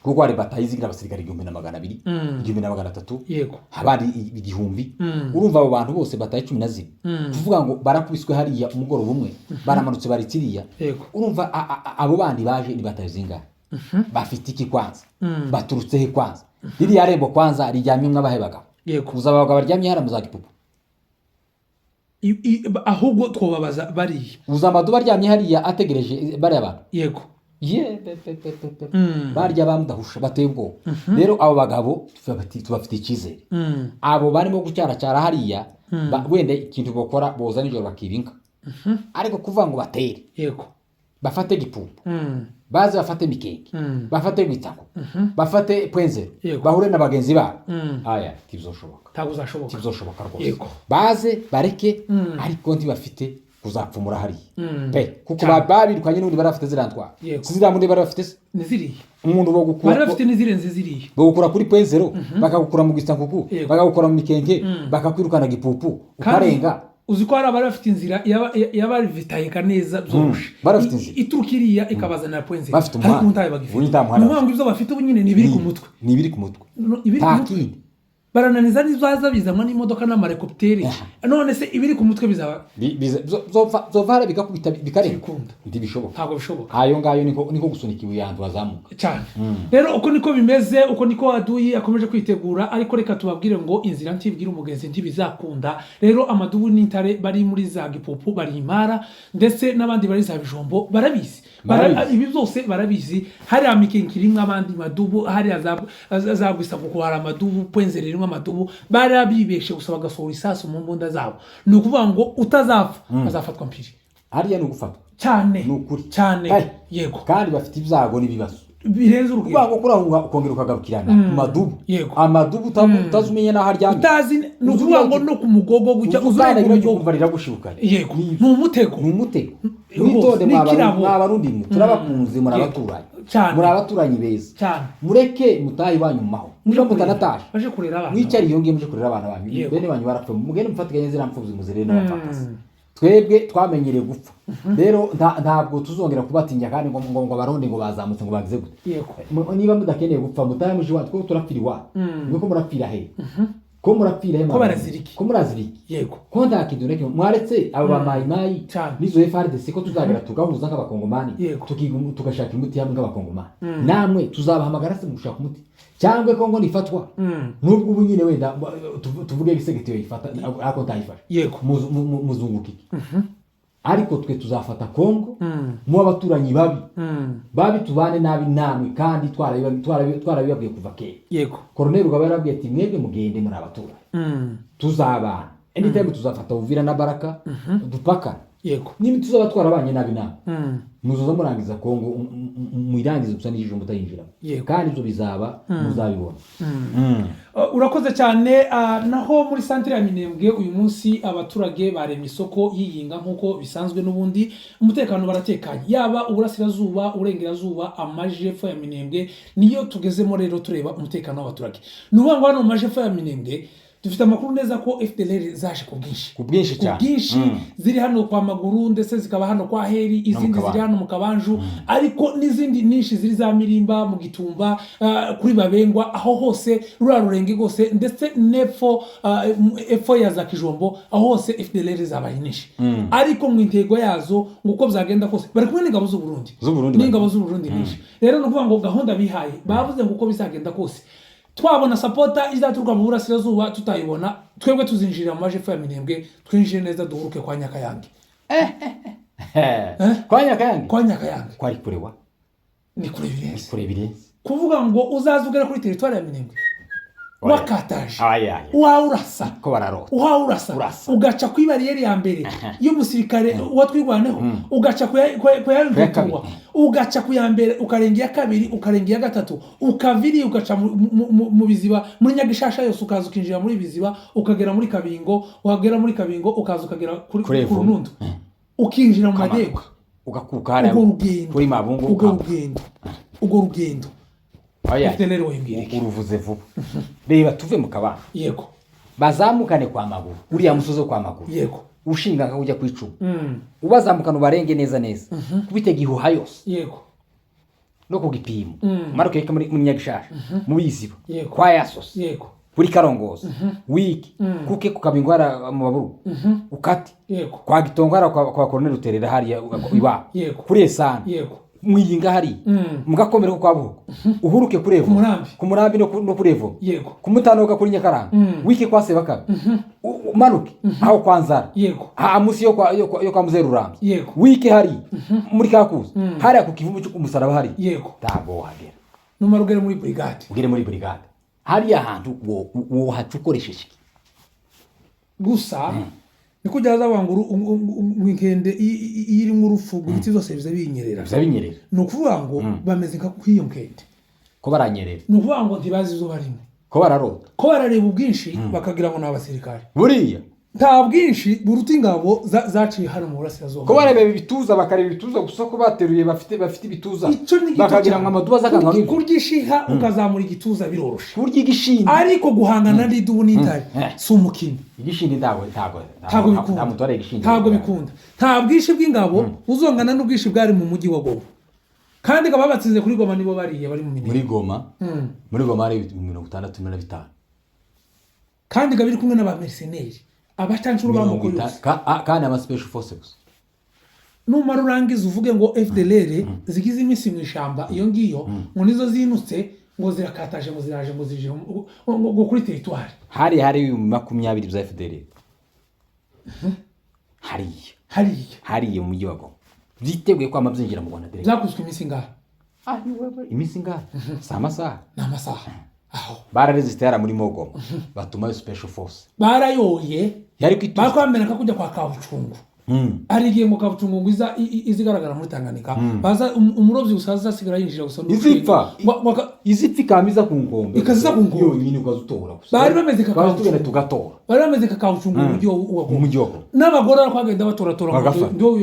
kuko ari batayo zigira abasirikare 1200 1300 yego habari igihumbi urumva abo bantu bose batayo 14 kuvuga ngo barakubiswe hariya umugoroba umwe baramanutse baritiriya urumva abo bandi baje ni batayo zingahe bafite iki kwanza baturutse he kwanza ririya rembo kwanza rijyamye mw'abahebaga kuza abagabo baryamye hara muza Gipopo ahubwo twobabaza bari uzamadu baryamye hariya ategereje bari abantu yego barya bamudahusha bateye ubwoba rero abo bagabo tubafite icyizere abo barimo gucyaracyara hariya wenda ikintu bakora boza nijoro bakibinka ariko kuvuga ngo batere yego bafate Gipopo baze bafate Mikenke bafate Rwitako bafate Point0 bahure na bagenzi babo aya tibuzoshoboka rwose baze bareke ariko ntibafite kuzapfumura hariya pe kuko babirukanye n'undi barafite zirantwara ziramundi barafite niziriye umuntu bo gukura barafite nizirenze ziriye bo gukura kuri Point0 bakagukura mu Rwisakuku bakagukura mu Mikenke bakakwirukana Gipopo ukarenga uziko hari abari bafite inzira yabari vitayeka neza byoroshye barafite inzira iturukiriya ikabazanira Point0 bafite umuhanda umuhanda ibyo bafite ubu nyine nibiri ku mutwe barananiza nizaza bizanwa n'imodoka n'amarekopteri none se ibiri ku mutwe bizaba zovara bigakubita bikarenga ntibishoboka ntabwo bishoboka ayo ngayo niko gusunika ibuyandu bazamuka cyane rero uko niko bimeze uko niko aduyi akomeje kwitegura ariko reka tubabwire ngo inzira ntibwira umugenzi ntibizakunda rero amadubu n'intare bari muri za Gipopo bari Impara ndetse n'abandi bari za Bijombo barabizi ibi byose barabizi hari Mikenke rimwe abandi madubu hari za Rwisakuku hari amadubu Point0 rimwe amadubu barabibeshe gusa bagasohora isasu mu mbunda zabo ni ukuvuga ngo utazapfa azafatwa mpiri hariya ni ugufatwa cyane cyane yego kandi bafite ibyago n'ibibazo birenze urugero kuko kurahunga ukongera ukagarukirana madubu amadubu utazumenya naho aryamye utazi ni ukuvuga ngo no ku mugogo gucya uzana ibyo kumvarira gushibukanye yego ni umutego mwitonde mwabarundi turabakunze muri abaturanyi beza mureke mutayi banyu mu maho muje mutanataje baje kurera abana mwicari yongeye muje kurera abana banyu bene banyu barapfa mugende mufatikanye ziramfuza muzire n'abapfakazi twebwe twamenyereye gupfa rero ntabwo tuzongera kubatinya kandi ngo abarundi ngo bazamutse ngo bagize gute niba mudakeneye gupfa mutaye muje wa two turapfira wa nuko murapfira he ko murapfira he ko muraziriki yego ko ndakidureke mwaretse abo bamayimayi nizo FARDC ko tuzagira tugahuza nk'abakongomani tugashaka imiti hamwe nk'abakongomani namwe tuzabahamagara se gushaka umuti cyangwa ko ngo nifatwa nubwo ubu nyine wenda tuvuge gisegetiyo yifata ako ntayifasha yego muzungukiki ariko twe tuzafata Kongo mu abaturanyi babi tubane nabi namwe kandi twarabibabwiye kuva kera yego Colonel Rugaba yarabwiye ati mwebwe mugende muri abaturanyi tuzabana anytime tuzafata Uvira na Baraka dupaka yego niba tuzaba twarabanye nabi nawe muzoza murangiza Kongo muyirangiza gusa n'ijisho mutayinjira kandi ibyo bizaba muzabibona. Urakoze cyane. Naho muri centre ya Minembwe uyu munsi abaturage baremye isoko yiyinga nkuko bisanzwe n'ubundi umutekano baratekanye, yaba uburasirazuba urengerazuba amajepfo ya Minembwe niyo tugezemo rero tureba umutekano w'abaturage. Nuvuga ngo hano mu majepfo ya Minembwe dufite amakuru neza ko FDLR zaje ku bwinshi cyane ziri hano kwa Maguru ndetse zikaba hano kwa Heri, izindi ziri hano mu Kabanju, ariko n'izindi nyinshi ziri za Mirimba mu Gitumba, kuri Babengwa, aho hose rurarurenge gose ndetse efo ya za Kijombo, aho hose FDLR zabaye nyinshi. Ariko mu intego yazo nguko byagenda kose bari kumwe n'ingabo z'u Burundi n'ingabo z'u Burundi nyinshi. Rero no kuvuga ngo gahunda bihaye bavuze nguko bizagenda kose twabona sapota izaturuka mu burasirazuba tutayibona, twebwe tuzinjira mu majepfo ya Minembwe, twinjire neza duhuruke kwa Nyakayange. Kwa Nyakayange kwari kurewa ni kure birenze kuvuga ngo uzaza ugera kuri territoire ya Minembwe wakataje waurasa ko bararota waurasa ugaca ku bariyeri ya mbere y'umusirikare watwigwaneho, ugaca ku yandukwa, ugaca ku ya mbere ukarenga ya kabiri ukarenga ya gatatu, ukaviri ugaca mu biziba muri Nyagishasha yose, ukaza ukinjira muri biziba ukagera muri Kabingo, wagera muri Kabingo ukaza ukagera kuri Runundu, ukinjira mu Madegwa ugakukara kuri Mabungo, ugo rugendo uruvuze vuba. Reba tuve mu Kabanga yego bazamukane kwa Maguru, uriya musozo kwa Maguru yego ushinga nk'ujya kwicuma ubazamukana barenge neza kubitega ihuha yose yego no kugipima maruke muri Nyagishasha mu biziba yego kwa Yasos yego kuri Karongozi wiki kuke kukabingwara mu Baburu ukati yego kwa Gitongara kwa Colonel Ruterera hariya iba yego kuri Esana yego mwiyinga hari mugakomera ko kwabuko uhuruke kurevo ku murambi no kurevo yego kumutanoka kuri Nyakaranga wiki kwa Sebakabe manuke aho kwanzara yego amusi yo kwa Muzeru Ramzi yego wiki hari muri Kakuzi hari ku kivumu cyo kumusaraba hari yego tago hagera numara ugere muri brigade hari ahantu wo hacukoresheje gusa nikujya zabanguru ngikende iri mu rufu gutsi zose binyerera nukuvuga ngo bameze nka kwiyongende ko baranyerera, nukuvuga ngo ntibazi izo barimo, ko bararota, ko barareba ubwinshi bakagira ngo n'abasirikare buriya nta bwinshi buruta ingabo zaciye hano mu burasirazuba, ko bareba ibituza bakareba ibituza gusa ko bateruye bafite ibituza bakagira ngo amaduba zakanga kurgishiha ukazamura igituza biroroshe kurya igishindi, ariko guhangana n'idubu n'intare si umukino. Igishindi ntabwo bikunda, nta bwishi bw'ingabo uzongana n'ubwishi bwari mu mujyi wa Goma, kandi kaba batsinze kuri Goma nibo bariye bari mu Minembwe muri Goma ari 65 kandi gabiri kumwe n'aba mercenaires abacanshuro bamukuru kandi ama special forces. Numara urangiza uvuge ngo FDLR zigize imisi mu ishamba iyo ngiyo ngo nizo zinutse ngo zirakataje ngo ziraje ngo zije ngo kuri territoire hari 20 za FDLR hari mu mujyi wa Goma byiteguye kwa mabyinjira mu Rwanda direct. Zakuswe imisi ngaha imisi ngaha n'amasaha aho bararesistera muri Goma batuma special force barayoye yari kwituza bakwamera kujya kwa Kabucungu ari giye mu Kabucungu ngo izigaragara muri Tanganyika baza umurovyi usaza sigara yinjira gusa izipfa kamiza ku ngombe ikaza ku ngombe yonyine ukazutora gusa bari bameze Kabucungu mu mujyi wa n'abagore bakwagenda batoratora ndio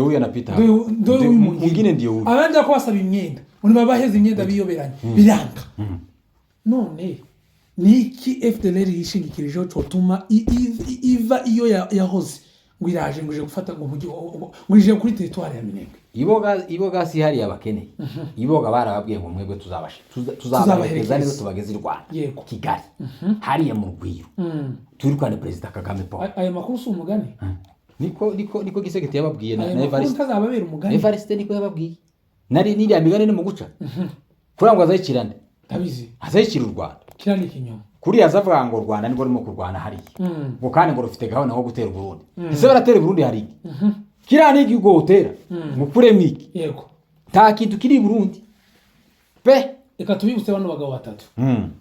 uyu anapita ndio mwingine ndio abandi ko basaba imyenda muri babaheze imyenda biyoberanye biranga. None niki FDLR yishingikirijeho cyotuma iva iyo yahoze ngo iraje ngo ije gufata ngo mujyi ngo ije kuri territoire ya Minembwe? Iboga si hari abakene iboga barababwiye ngo mwebwe tuzabahereza neza tubageze i Rwanda Kigali hariya mu Rwiro turi kwa President Kagame Paul. Aya makuru si umugani niko gisegete yababwiye na Evariste azababera umugani. Evariste niko yababwiye nari niriya migani no mu guca kurangwa azayikirande tabizi azayikira u Rwanda kirani kinyoma kuri yazavuga ngo Rwanda niko rimo kurwana hari ngo kandi ngo rufite gahunda ho gutera Burundi ese baratera Burundi hari kirani igigo utera ngo kuremiki yego ta kintu kiri Burundi pe eka tubibutse bano bagabo batatu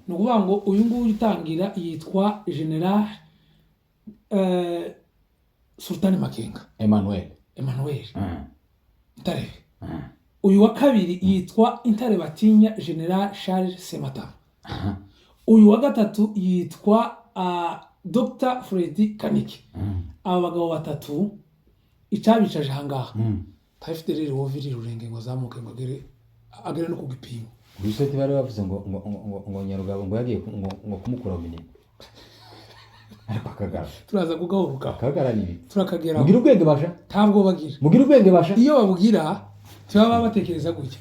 no kuvuga ngo uyu nguyu utangira yitwa General Sultan Makenga Emmanuel Intare. Uyu wa kabiri yitwa Intare Batinya General Charles Sematama. Uyu wa gatatu yitwa Dr. Freddy Kaniki. Aba bagabo batatu icabicaje hangaha. Tafite rero woviri rurenge ngo zamuke ngo agere no kugipimo. Bisete bari bavuze ngo Nyarugabo ngo yagiye ngo kumukura minini. Ariko akagara. Turaza kugahuruka. Akagara nibi. Turakagera. Mugira ubwenge basha? Ntabwo bagira. Mugira ubwenge basha? Iyo babugira cyaba batekereza gutya.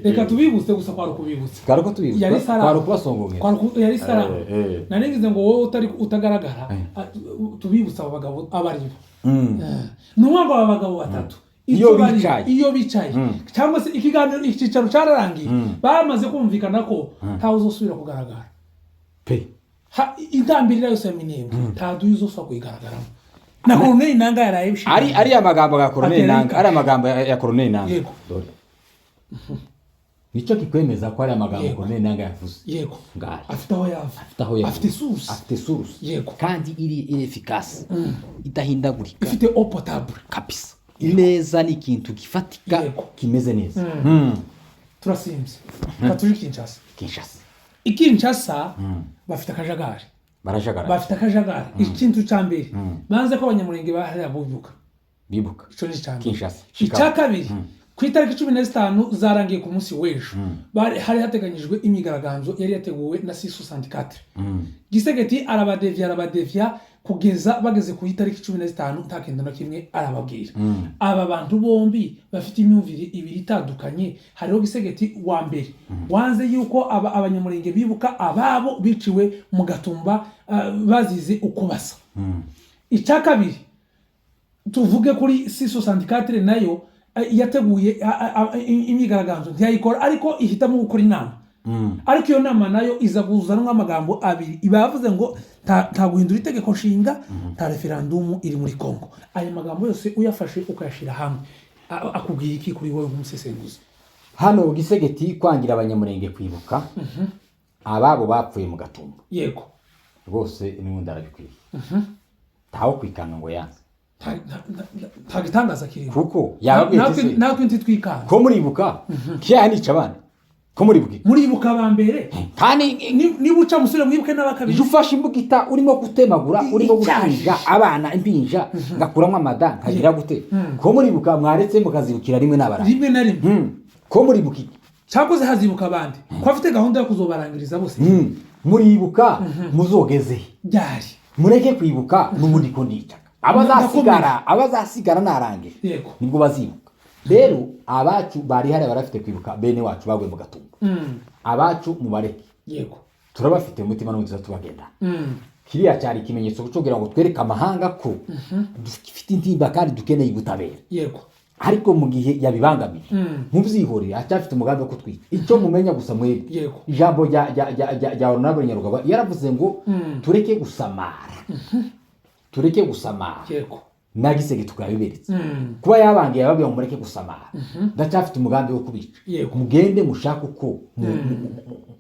Reka tubibutse gusa kwaro kubibutsa. Kwaro tubibutsa. Kwaro kubasongongera. Kwaro yari sara. Narengize ngo wowe utari utagaragara tubibutsa abo bagabo abaribo. Numva aba bagabo batatu. Iyo bicaye cyangwa se ikiganiro ikicaro cararangiye bamaze kumvikana ko ntawe uzosubira kugaragara pe intambirira yose ya Minembwe ntaduye uzosubira kuyigaragaramo na Colonel Nanga yarayibishije ari amagambo ya Colonel Nanga ari amagambo ya Colonel Nanga dore nico kikwemeza ko ari amagambo Colonel Nanga yavuze yego ngari afite aho yava afite source yego kandi iri efficace idahindagurika ifite eau potable kabisa neza ni ikintu gifatika kimeze neza turasimze katuje Kinshasa bafite akajagari bafite akajagari ikintu cyambere banze ko abanyamurenge bahari abubuka bibuka ico ni cyambere Kinshasa icyakabiri ku itariki 15 zarangiye ku munsi w'ejo hari hateganyijwe imyigaragambyo yari yateguwe na 664 Gisegeti arabadevya kugeza bageze ku itariki 15 ntakenda na kimwe arababwira aba bantu bombi bafite imyumvire ibiri itandukanye. Hariho Gisegeti wa mbere wanze yuko abanyamurenge bibuka ababo biciwe mu Gatumba bazize uko basa. Icyakabiri tuvuge kuri 664 nayo yateguye imyigaragambyo ntiyayikora ariko ihitamo gukora inama ariko iyo nama nayo iza kuzanwa amagambo abiri ibavuze ngo ta guhindura itegeko nshinga ta referendum iri muri Kongo. Aya magambo yose uyafashe ukayashira hamwe akubwiye iki kuri wowe nk'umusesenguzi? Hano Gisegeti kwangira abanyamurenge kwibuka ababo bapfuye mu Gatumba yego rwose n'undi arabikwiye taho kwikanga ngo yanze tagitangaza kiri kuko yababwiye natwe ntitwikanga ko muribuka cyanica abana ko muribuka abambere kandi nibuca musore mwibuke n'abakabiri ufashe imbugita urimo gutemagura urimo gushinja abana impinja ngakuramo amada nkagira gute ko muribuka mwaretse mukazibukira rimwe n'abara rimwe na rimwe ko muribuka cyakoze hazibuka abandi ko afite gahunda yo kuzobarangiriza bose muribuka muzogeze byari mureke kwibuka n'ubundi ko ndica abazasigara narange nibwo bazibuka. Rero abacu bari hari barafite kwibuka bene wacu bagwe mu Gatumba abacu mubareke yego turabafite umutima n'umutima tubagenda kiriya cyari ikimenyetso kugira ngo twereke amahanga ko dufite intimba kandi dukeneye ubutabera yego ariko mu gihe yabibangamiye mubyihorera acyafite umugambi wo kutwita icyo mumenya gusa mwebwe ijambo rya Honorable Nyarugabo yaravuze ngo tureke gusamara yego na Gisegeti tukabiberetse kuba yabangiye babwiye ngo mureke gusamara ndacyafite umugambi wo kubica mugende mushaka uko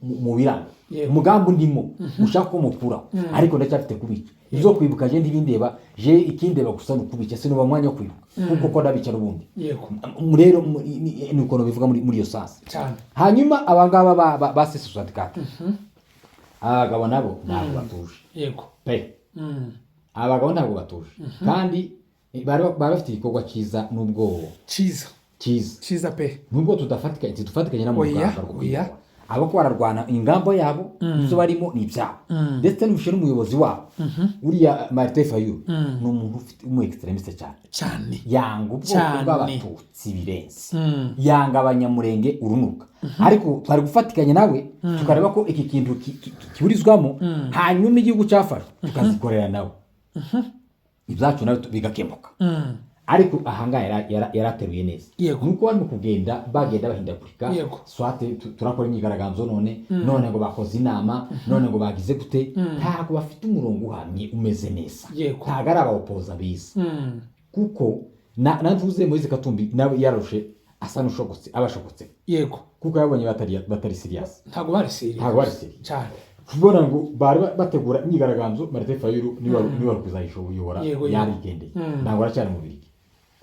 mubiranga umugambi ndimo mushaka ko mukuraho ariko ndacyafite kubica izo kwibuka je ndibindeba je ikindeba gusa no kubica sino bamwanya wo kwibuka kuko ko ndabica rubundi rero nuko no bivuga muri iyo sasa hanyuma abangaba ba sesusadikata abagabo nabo ntabwo batuje yego pe abagabo ntabwo batuje kandi bari bafite igikorwa cyiza nubwo cyiza pe nubwo tudafatikanye na mu rugamba rw'oya abo ko bararwana ingambo yabo izo barimo ni ibyabo ndetse n'umushyira umuyobozi wabo uriya Martin Fayulu ni umuntu ufite umu extremiste cyane yanga ubwoko bw'abatutsi birenze yanga abanyamurenge urunuka ariko twari gufatikanya nawe tukareba ko iki kintu kiburizwamo hanyuma igihugu cyafashe tukazikorera nawe ibyacu nawe bigakemuka ariko ahangaya yarateruye neza nuko barimo kugenda bagenda bahindagurika swate turakora imyigaragambyo none ngo bakoze inama none ngo bagize gute ntabwo bafite umurongo uhamye umeze neza ntabwo ari abawopoza biza kuko navuze Moise Katumbi nawe yarushe asa n'ushobotse abashobotse kuko yabonye batari serious ntabwo bari serious cyane kubona ngo bari bategura imyigaragambyo Martin Fayulu niba kuzayishobora yarigendeye ntabwo aracyari mu Birigi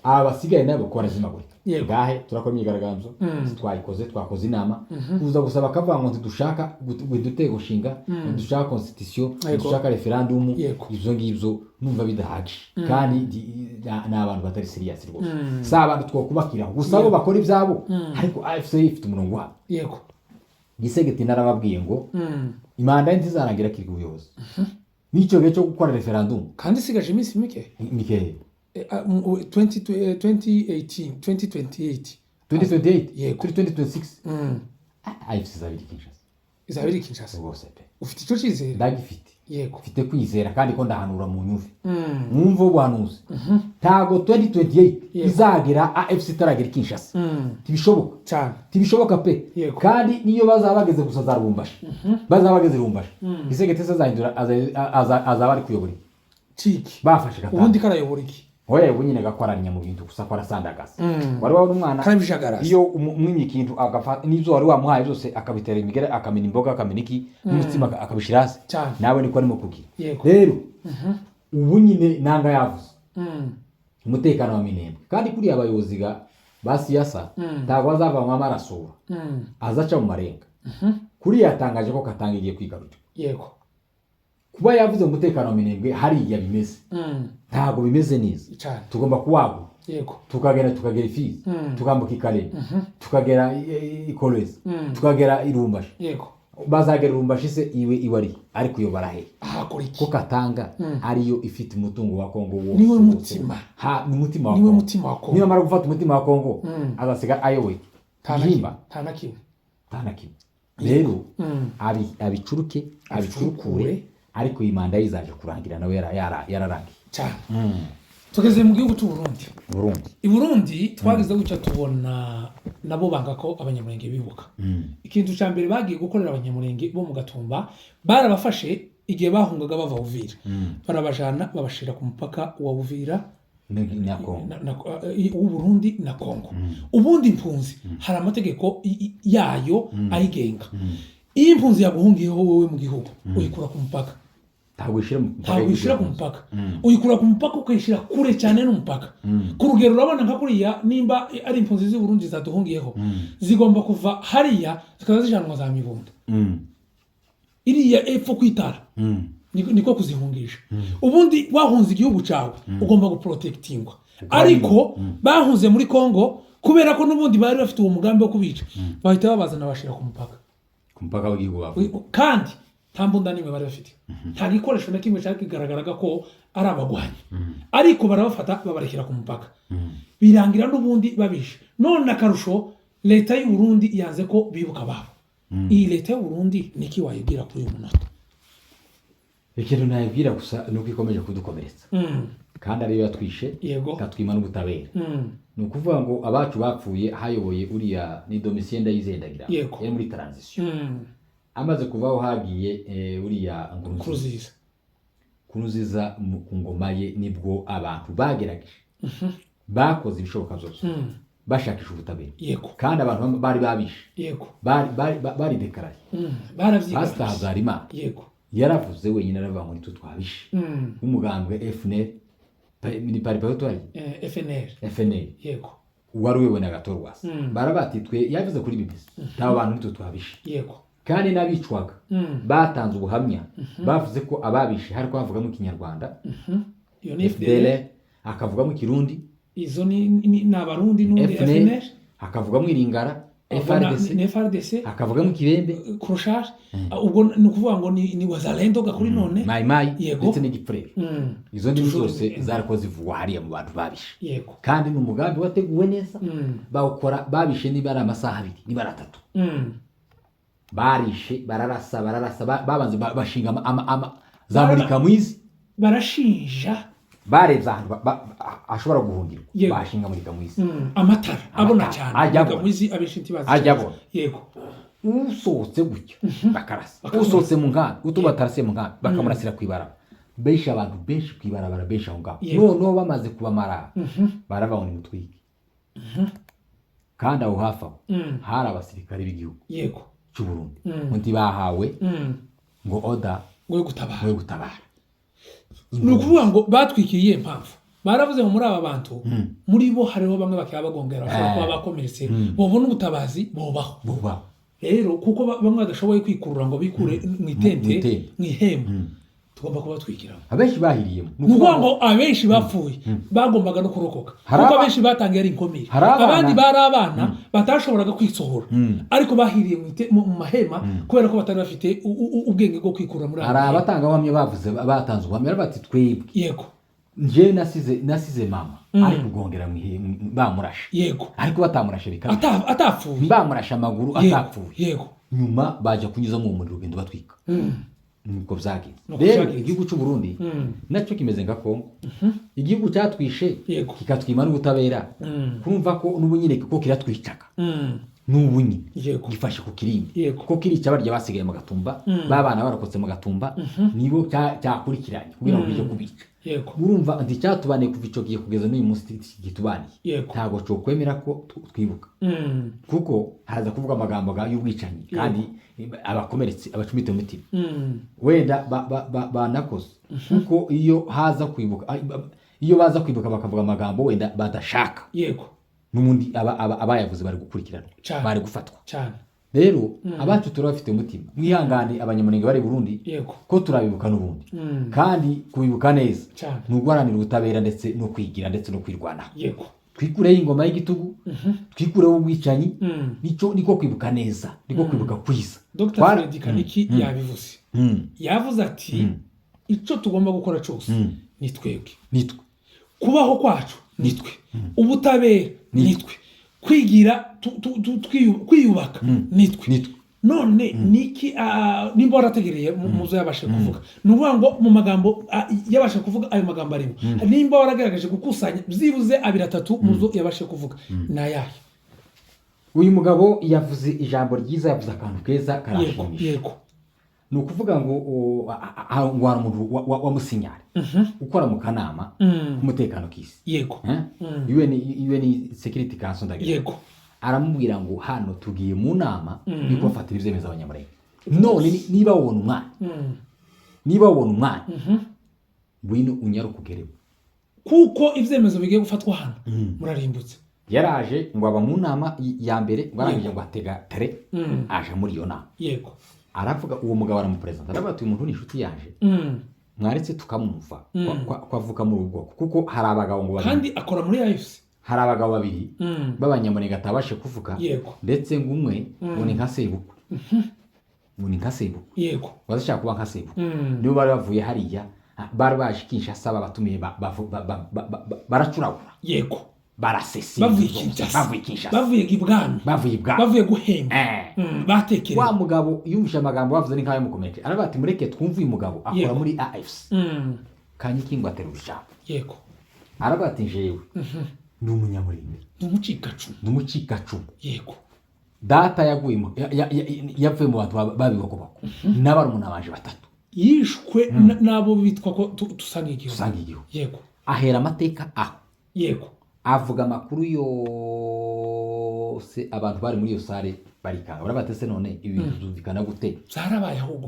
abasigaye nabo ko barazimagurika ngahe turakora imyigaragambyo twayikoze twakoze inama kuza gusaba akavuga ngo ntidushaka dutego shinga dushaka constitution dushaka referendum izo ngibyo numva bidahagije kandi n'abantu batari serious rwose sa abantu twokubakira gusa abo bakora ibyabo ariko AFC ifite umurongo wabo gisegeti narababwiye ngo imanda ntizarangira kiri ubuyobozi n'icyo gihe cyo gukora referendum kandi sigaje iminsi mike 2028 yego 2026 AFC izabiri Kinshasa rwose pe ufite icyo cyizere ndagifite yego ufite kwizera kandi ko ndahanura mu nyumve mwumva ubuhanuzi tago 2028 izagera AFC itaragera Kinshasa tibishoboka cyane tibishoboka pe kandi niyo bazabageze gusa za Lubumbashi bazabageze Lubumbashi Gisegeti azahindura azaba ari kuyobora ciki bafashe gatatu ubundi karayobora iki oye bunyine gakoranya mu bintu gusa kwa sandagasa wari wabona umwana karabishagara iyo umwimye ikintu agafata nizo wari wamuhaye byose akabitera imigere akamena imboga akamena iki n'umutima akabishirase nawe niko arimo kugira rero ubu nyine nanga yavuze umutekano wa Minembwe kandi kuri abayobozi ba siyasa ntabwo azava mu amarasura azaca mu marenga kuri yatangaje ko katangiye kwigarurira yego kuba yavuze umutekano wa Minembwe hariya bimeze ntabwo bimeze neza tugomba kuwagura tukagera Fizi tukambuka Ikale tukagera Ikolwezi tukagera Irumbashi bazagera Irumbashi se iwe ari ariko iyo barahe ko Katanga ariyo ifite umutungo wa Kongo wo niwe mutima ni umutima wa Kongo niyo mara gufata umutima wa Kongo azasiga ayowe tanakimwe rero abicuruke abicurukure ariko imanda yizaje kurangira nawe yararangiye cyane tugeze mu gihugu cy'u Burundi i Burundi twagize guca tubona nabo banga ko abanyamurenge bibuka ikintu cya mbere bagiye gukorera abanyamurenge bo mu Gatumba barabafashe igihe bahungaga bava Uvira barabajana babashira ku mupaka wa Uvira w'u Burundi na Kongo ubundi impunzi hari amategeko yayo ayigenga iyo impunzi yaguhungiyeho wowe mu gihugu uyikura ku mupaka ntabwo ishira ku mupaka uyikura ku mupaka ukayishira kure cyane n'umupaka ku rugero urabona nka kuriya nimba ari impunzi z'u Burundi zaduhungiyeho zigomba kuva hariya zikaza zijanwa za Mibunda iriya epfo kwitara niko kuzihungisha ubundi wahunze igihugu cyawe ugomba guprotectingwa ariko bahunze muri Kongo kubera ko n'ubundi bari bafite uwo mugambi wo kubica bahita babazana bashira ku mupaka w'igihugu wabo kandi nta mbunda nimwe bari bafite nta gikoresho na kimwe cyari kigaragaraga ko ari abagwanyi ariko barabafata babarekera ku mupaka birangira n'ubundi babishe none akarusho leta y'u Burundi yanze ko bibuka babo iyi leta y'u Burundi niki wayibwira kuri uyu munota ikintu nayibwira gusa nuko ikomeje kudukomeretsa kandi ariyo yatwishe katwima n'ubutabera ni ukuvuga ngo abacu bapfuye hayoboye uriya ni Domitien Ndayizendagira yari muri transition amaze kuvaho hagiye uriya Nkurunziza ku ngoma ye nibwo abantu bagerageje bakoze ibishoboka byose bashakisha ubutabera kandi abantu bari babishe bari dekaraye Pastor Habyarimana yaravuze wenyine aravuga ngo nitwe twabishe umugambwe FNL ni paripatori FNL yego wari wewe na Gatorwasi barabatitwe yavuze kuri BBC nta bantu nitwe twabishe kandi nabicwaga batanze ubuhamya bavuze ko ababishe hari kwavuga mu Kinyarwanda iyo ni FDL akavuga mu Kirundi izo ni abarundi n'undi FNL akavuga mu Iringara FRDC akavuga mu Kibembe Crochage ubwo ni ukuvuga ngo ni wazalendo gakuri none Mai ndetse n'igipfurere izo ndi zose zariko zivuga hariya mu bantu babishe kandi n'umugambi wateguwe neza bawukora babishe niba ari amasaha abiri niba ari atatu barishe bararasa babanze bashinga zamurika mwizi barashinja bareza ashobora guhungirwa bashinga muri kamwizi amatara abona cyane mwizi abishinti bazi ajyabo yego usohotse gutyo bakarasa usohotse mu nkambi utubatarase mu nkambi bakamurasira kwibara benshi abantu benshi kwibarabara benshi aho ngaho noneho bamaze kubamara barava mu mutwiki kandi aho hafi aho hari abasirikare b'igihugu yego cy'u Burundi undi bahawe ngo oda we gutabara ni ukuvuga ngo batwikiriye impamvu baravuze ngo muri aba bantu muri bo hariho bamwe bakaba bagongera bashobora kuba bakomeretse bobona ubutabazi bobaho rero kuko bamwe badashoboye kwikurura ngo bikure mu itente mu ihema tugomba kuba twigiramo abenshi bahiriyemo nukuvuga ngo abenshi bapfuye bagombaga no kurokoka kuko abenshi batangiye ari inkomere abandi bari abana batashoboraga kwisohora ariko bahiriye mu mahema kubera ko batari bafite ubwenge bwo kwikura muri hari abatangabuhamya bavuze batanze ubuhamya bati twebwe yego nje nasize mama ariko gongera bamurashe yego ariko batamurashe bikaba atapfuye bamurashe amaguru atapfuye yego nyuma baje kunyuza mu muriro ugenda batwika nuko byagenze rero igihugu cy'u Burundi nacyo kimeze nka Kongo igihugu cyatwishe kikatwima n'ubutabera kumva ko n'ubunyine ko kiratwicaka n'ubunyine gifashe ku kirimi ko kirica barya basigaye mu gatumba babana barakotse mu gatumba nibo cyakurikiranye kugira ngo bije kubica urumva ndi cyatubaniye kuva ico giye kugeza n'uyu munsi gitubaniye ntago cyo kwemera ko twibuka kuko haza kuvuga amagambo y'ubwicanyi kandi abakomeretse abacumite umutima wenda banakoze kuko iyo baza kwibuka bakavuga amagambo wenda badashaka n'umundi abayavuze bari gukurikirana bari gufatwa rero abacu turabafite umutima mwihangane abanyamurenge bari Burundi ko turabibuka n'ubundi kandi kubibuka neza n'ugwaranira ubutabera ndetse no kwigira ndetse no kwirwanaho twikureho ingoma y'igitugu twikureho ubwicanyi niko kwibuka neza niko kwibuka kwiza Dr. Fred Kaniki yabivuze yavuze ati icyo tugomba gukora cyose ni twebwe kubaho kwacu ni twe ubutabera ni twe kwigira kwiyubaka ni twe none niki nimba warategereye muzo yabashe kuvuga nuvuga ngo mu magambo yabashe kuvuga ayo magambo arimo nimba waragaragaje gukusanya byibuze abiri atatu muzo yabashe kuvuga nayahe uyu mugabo yavuze ijambo ryiza yavuze akantu keza karashimisha ni ukuvuga ngo ngwara umuntu wa musinyari ukora mu kanama k'umutekano k'isi UN Security Council ndagira aramubwira ngo hano tugiye mu nama niko bafatira ibyemezo abanyamurenge none niba wabona umwanya ngwino unyarukugereho kuko ibyemezo bigiye gufatwa hano murarimbutse yaraje ngo aba mu nama ya mbere ngo arangije ngo atega tare aje muri iyo nama aravuga uwo mugabo aramupresenta aravuga ati uyu muntu ni inshuti yaje mwaretse tukamumva ko avuka muri ubwo kuko hari abagabo ngo kandi akora muri AFC hari abagabo babiri b'abanyamurenge atabashe kuvuga ndetse ngo umwe ngo ni nka sebukwe bazashaka kuba nka sebukwe nibo bari bavuye hariya bari baje Kinshasa babatumiye baracuragura barasesi bavuye Kinshasa bavuye ibwami bavuye guhemba batekereza wa mugabo yumvisha amagambo bavuze ni nkayo mukomeje aravuga ati mureke twumve uyu mugabo akora muri AFC Kaniki ngo aterura ijambo aravuga ati jewe ni umunyamurenge n'umucikacumu data yaguyemo yapfuye mu bantu babibokobako n'abarumuna banje batatu yishwe nabo bitwa ko dusanga igihugu ahera amateka aho avuga amakuru yose abantu bari muri iyo sare barikanga barabatese none ibintu byumvikana gute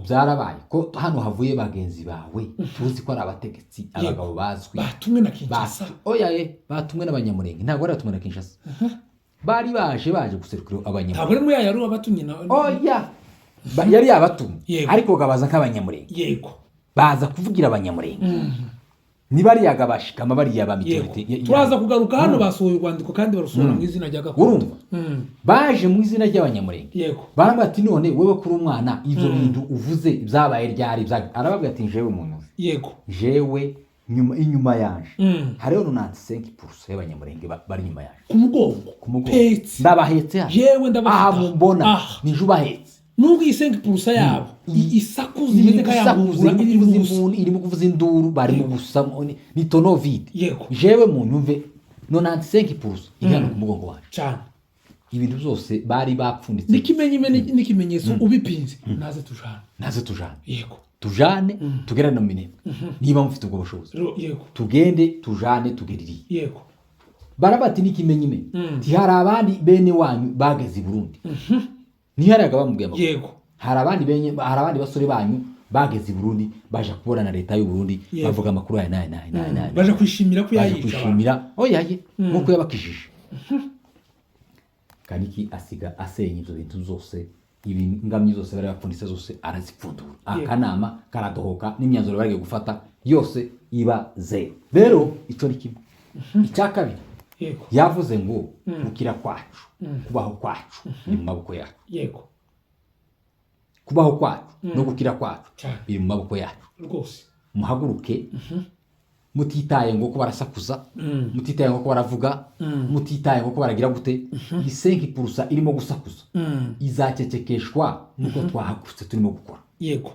byarabaye ko hano havuye bagenzi bawe tuzi ko ari abategetsi abagabo bazwi batumwe na Kinshasa batumwe n'abanyamurenge ntabwo bari batumwe na Kinshasa bari baje guserukira abanyamurenge ntabwo muri yari abatumye na yari yabatumye ariko gabaza nk'abanyamurenge baza kuvugira abanyamurenge nibariyaga bashikama bariya bamitorite turaza kugaruka hano basohoye urwandiko kandi barusohora mu izina rya gakondo baje mu izina ry'abanyamurenge baramba ati none wewe kuri umwana ivyo bintu uvuze byabaye ryari arababwira ati jewe umuntu jewe inyuma yanje hariho 95% y'abanyamurenge bari inyuma yanje ku mugongo ndabahetse jewe aha mumbona nije ubahetse nubwo iyi 5% yabo isakuza imeze kayangura irimo kuvuza induru bari mu gusa ni tono vide jewe mu nyumve 95% igana ku mugongo wacu cyane ibintu byose bari bapfunditse n'ikimenyetso ubipinze naze tujane tujane tugerane mu minembwe niba mufite ubwo bushobozi tugende tujane tugeririye barabati n'ikimenyime hari abandi bene wanyu bageze i Burundi ntiharaga bamubwiye amakuru hari abandi basore banyu bageze i Burundi baje kubona na leta y'u Burundi bavuga amakuru aya naye baje kwishimira ko yayica kwishimira oyaye nkuko yabakijije Kaniki asiga asenya ibyo bintu zose ibingamyi zose bari bapfunditse zose arazipfundura akanama karadohoka n'imyanzuro bari gufata yose iba zero rero ico ni kimwe icyakabiri yavuze ngo gukira kwacu kubaho kwacu ni mu maboko yacu yego kubaho kwacu no gukira kwacu biri mu maboko yacu rwose muhaguruke mutitaye ngo ko barasakuza mutitaye ngo ko baravuga mutitaye ngo ko baragira gute isenki purusa irimo gusakuza izacecekeshwa nuko twahagurutse turimo gukora yego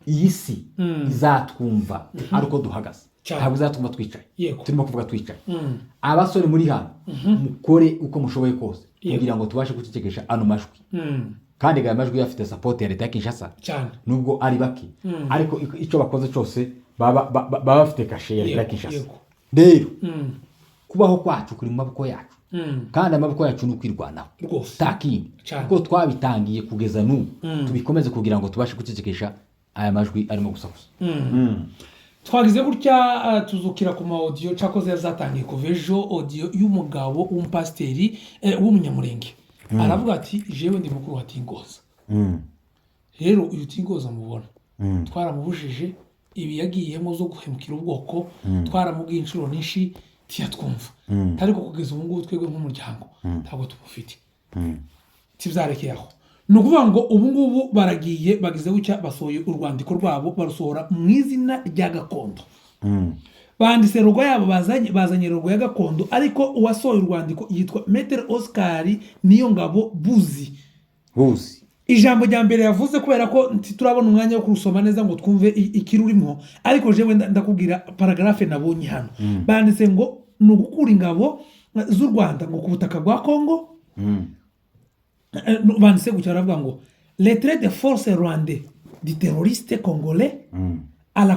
iyi si izatwumva ariko duhagaze ntabwo izatwumva twicaye turimo kuvuga twicaye abasore muri hano mukore uko mushoboye kose kugira ngo tubashe gucecekesha ano majwi kandi aya majwi yafite support ya leta ya Kinshasa nubwo ari baki ariko icyo bakoze cyose baba bafite kashe ya leta ya Kinshasa rero kubaho kwacu kuri mu maboko yacu kandi amaboko yacu nukwirwanaho takini kuko twabitangiye kugeza n'ubu tubikomeze kugira ngo tubashe gucecekesha aya majwi arimo gusakuza twagize gutya tuzukira ku ma audio cyakoze yazatangiye kuva ejo audio y'umugabo w'umupasiteri w'umunyamurenge aravuga ati jewe ndi mukuru wa Tingoza rero uyu Tingoza mubona twaramubujije ibi yagiyemo zo guhemukira ubwoko twaramubwiye inshuro nyinshi tiyatwumva ariko kugeza ubu ngubu twebwe nk'umuryango ntabwo tumufite tibyarekeye aho ni ukuvuga ngo ubu ngubu baragiye bagize gutya basohoye urwandiko rwabo barusohora mu izina rya gakondo banditse rogo yabo bazanye rogo ya gakondo ariko uwasohoye urwandiko yitwa Maître Oscar Niyongabo Buzi ijambo rya mbere yavuze kubera ko turabona umwanya wo kurusoma neza ngo twumve ikirurimo ariko jewe ndakubwira paragrafe nabonye hano banditse ngo ni ugukura ingabo z'u Rwanda ngo ku butaka bwa Congo banditse gutya baravuga ngo retrait de force rwandais du terroriste congolais à la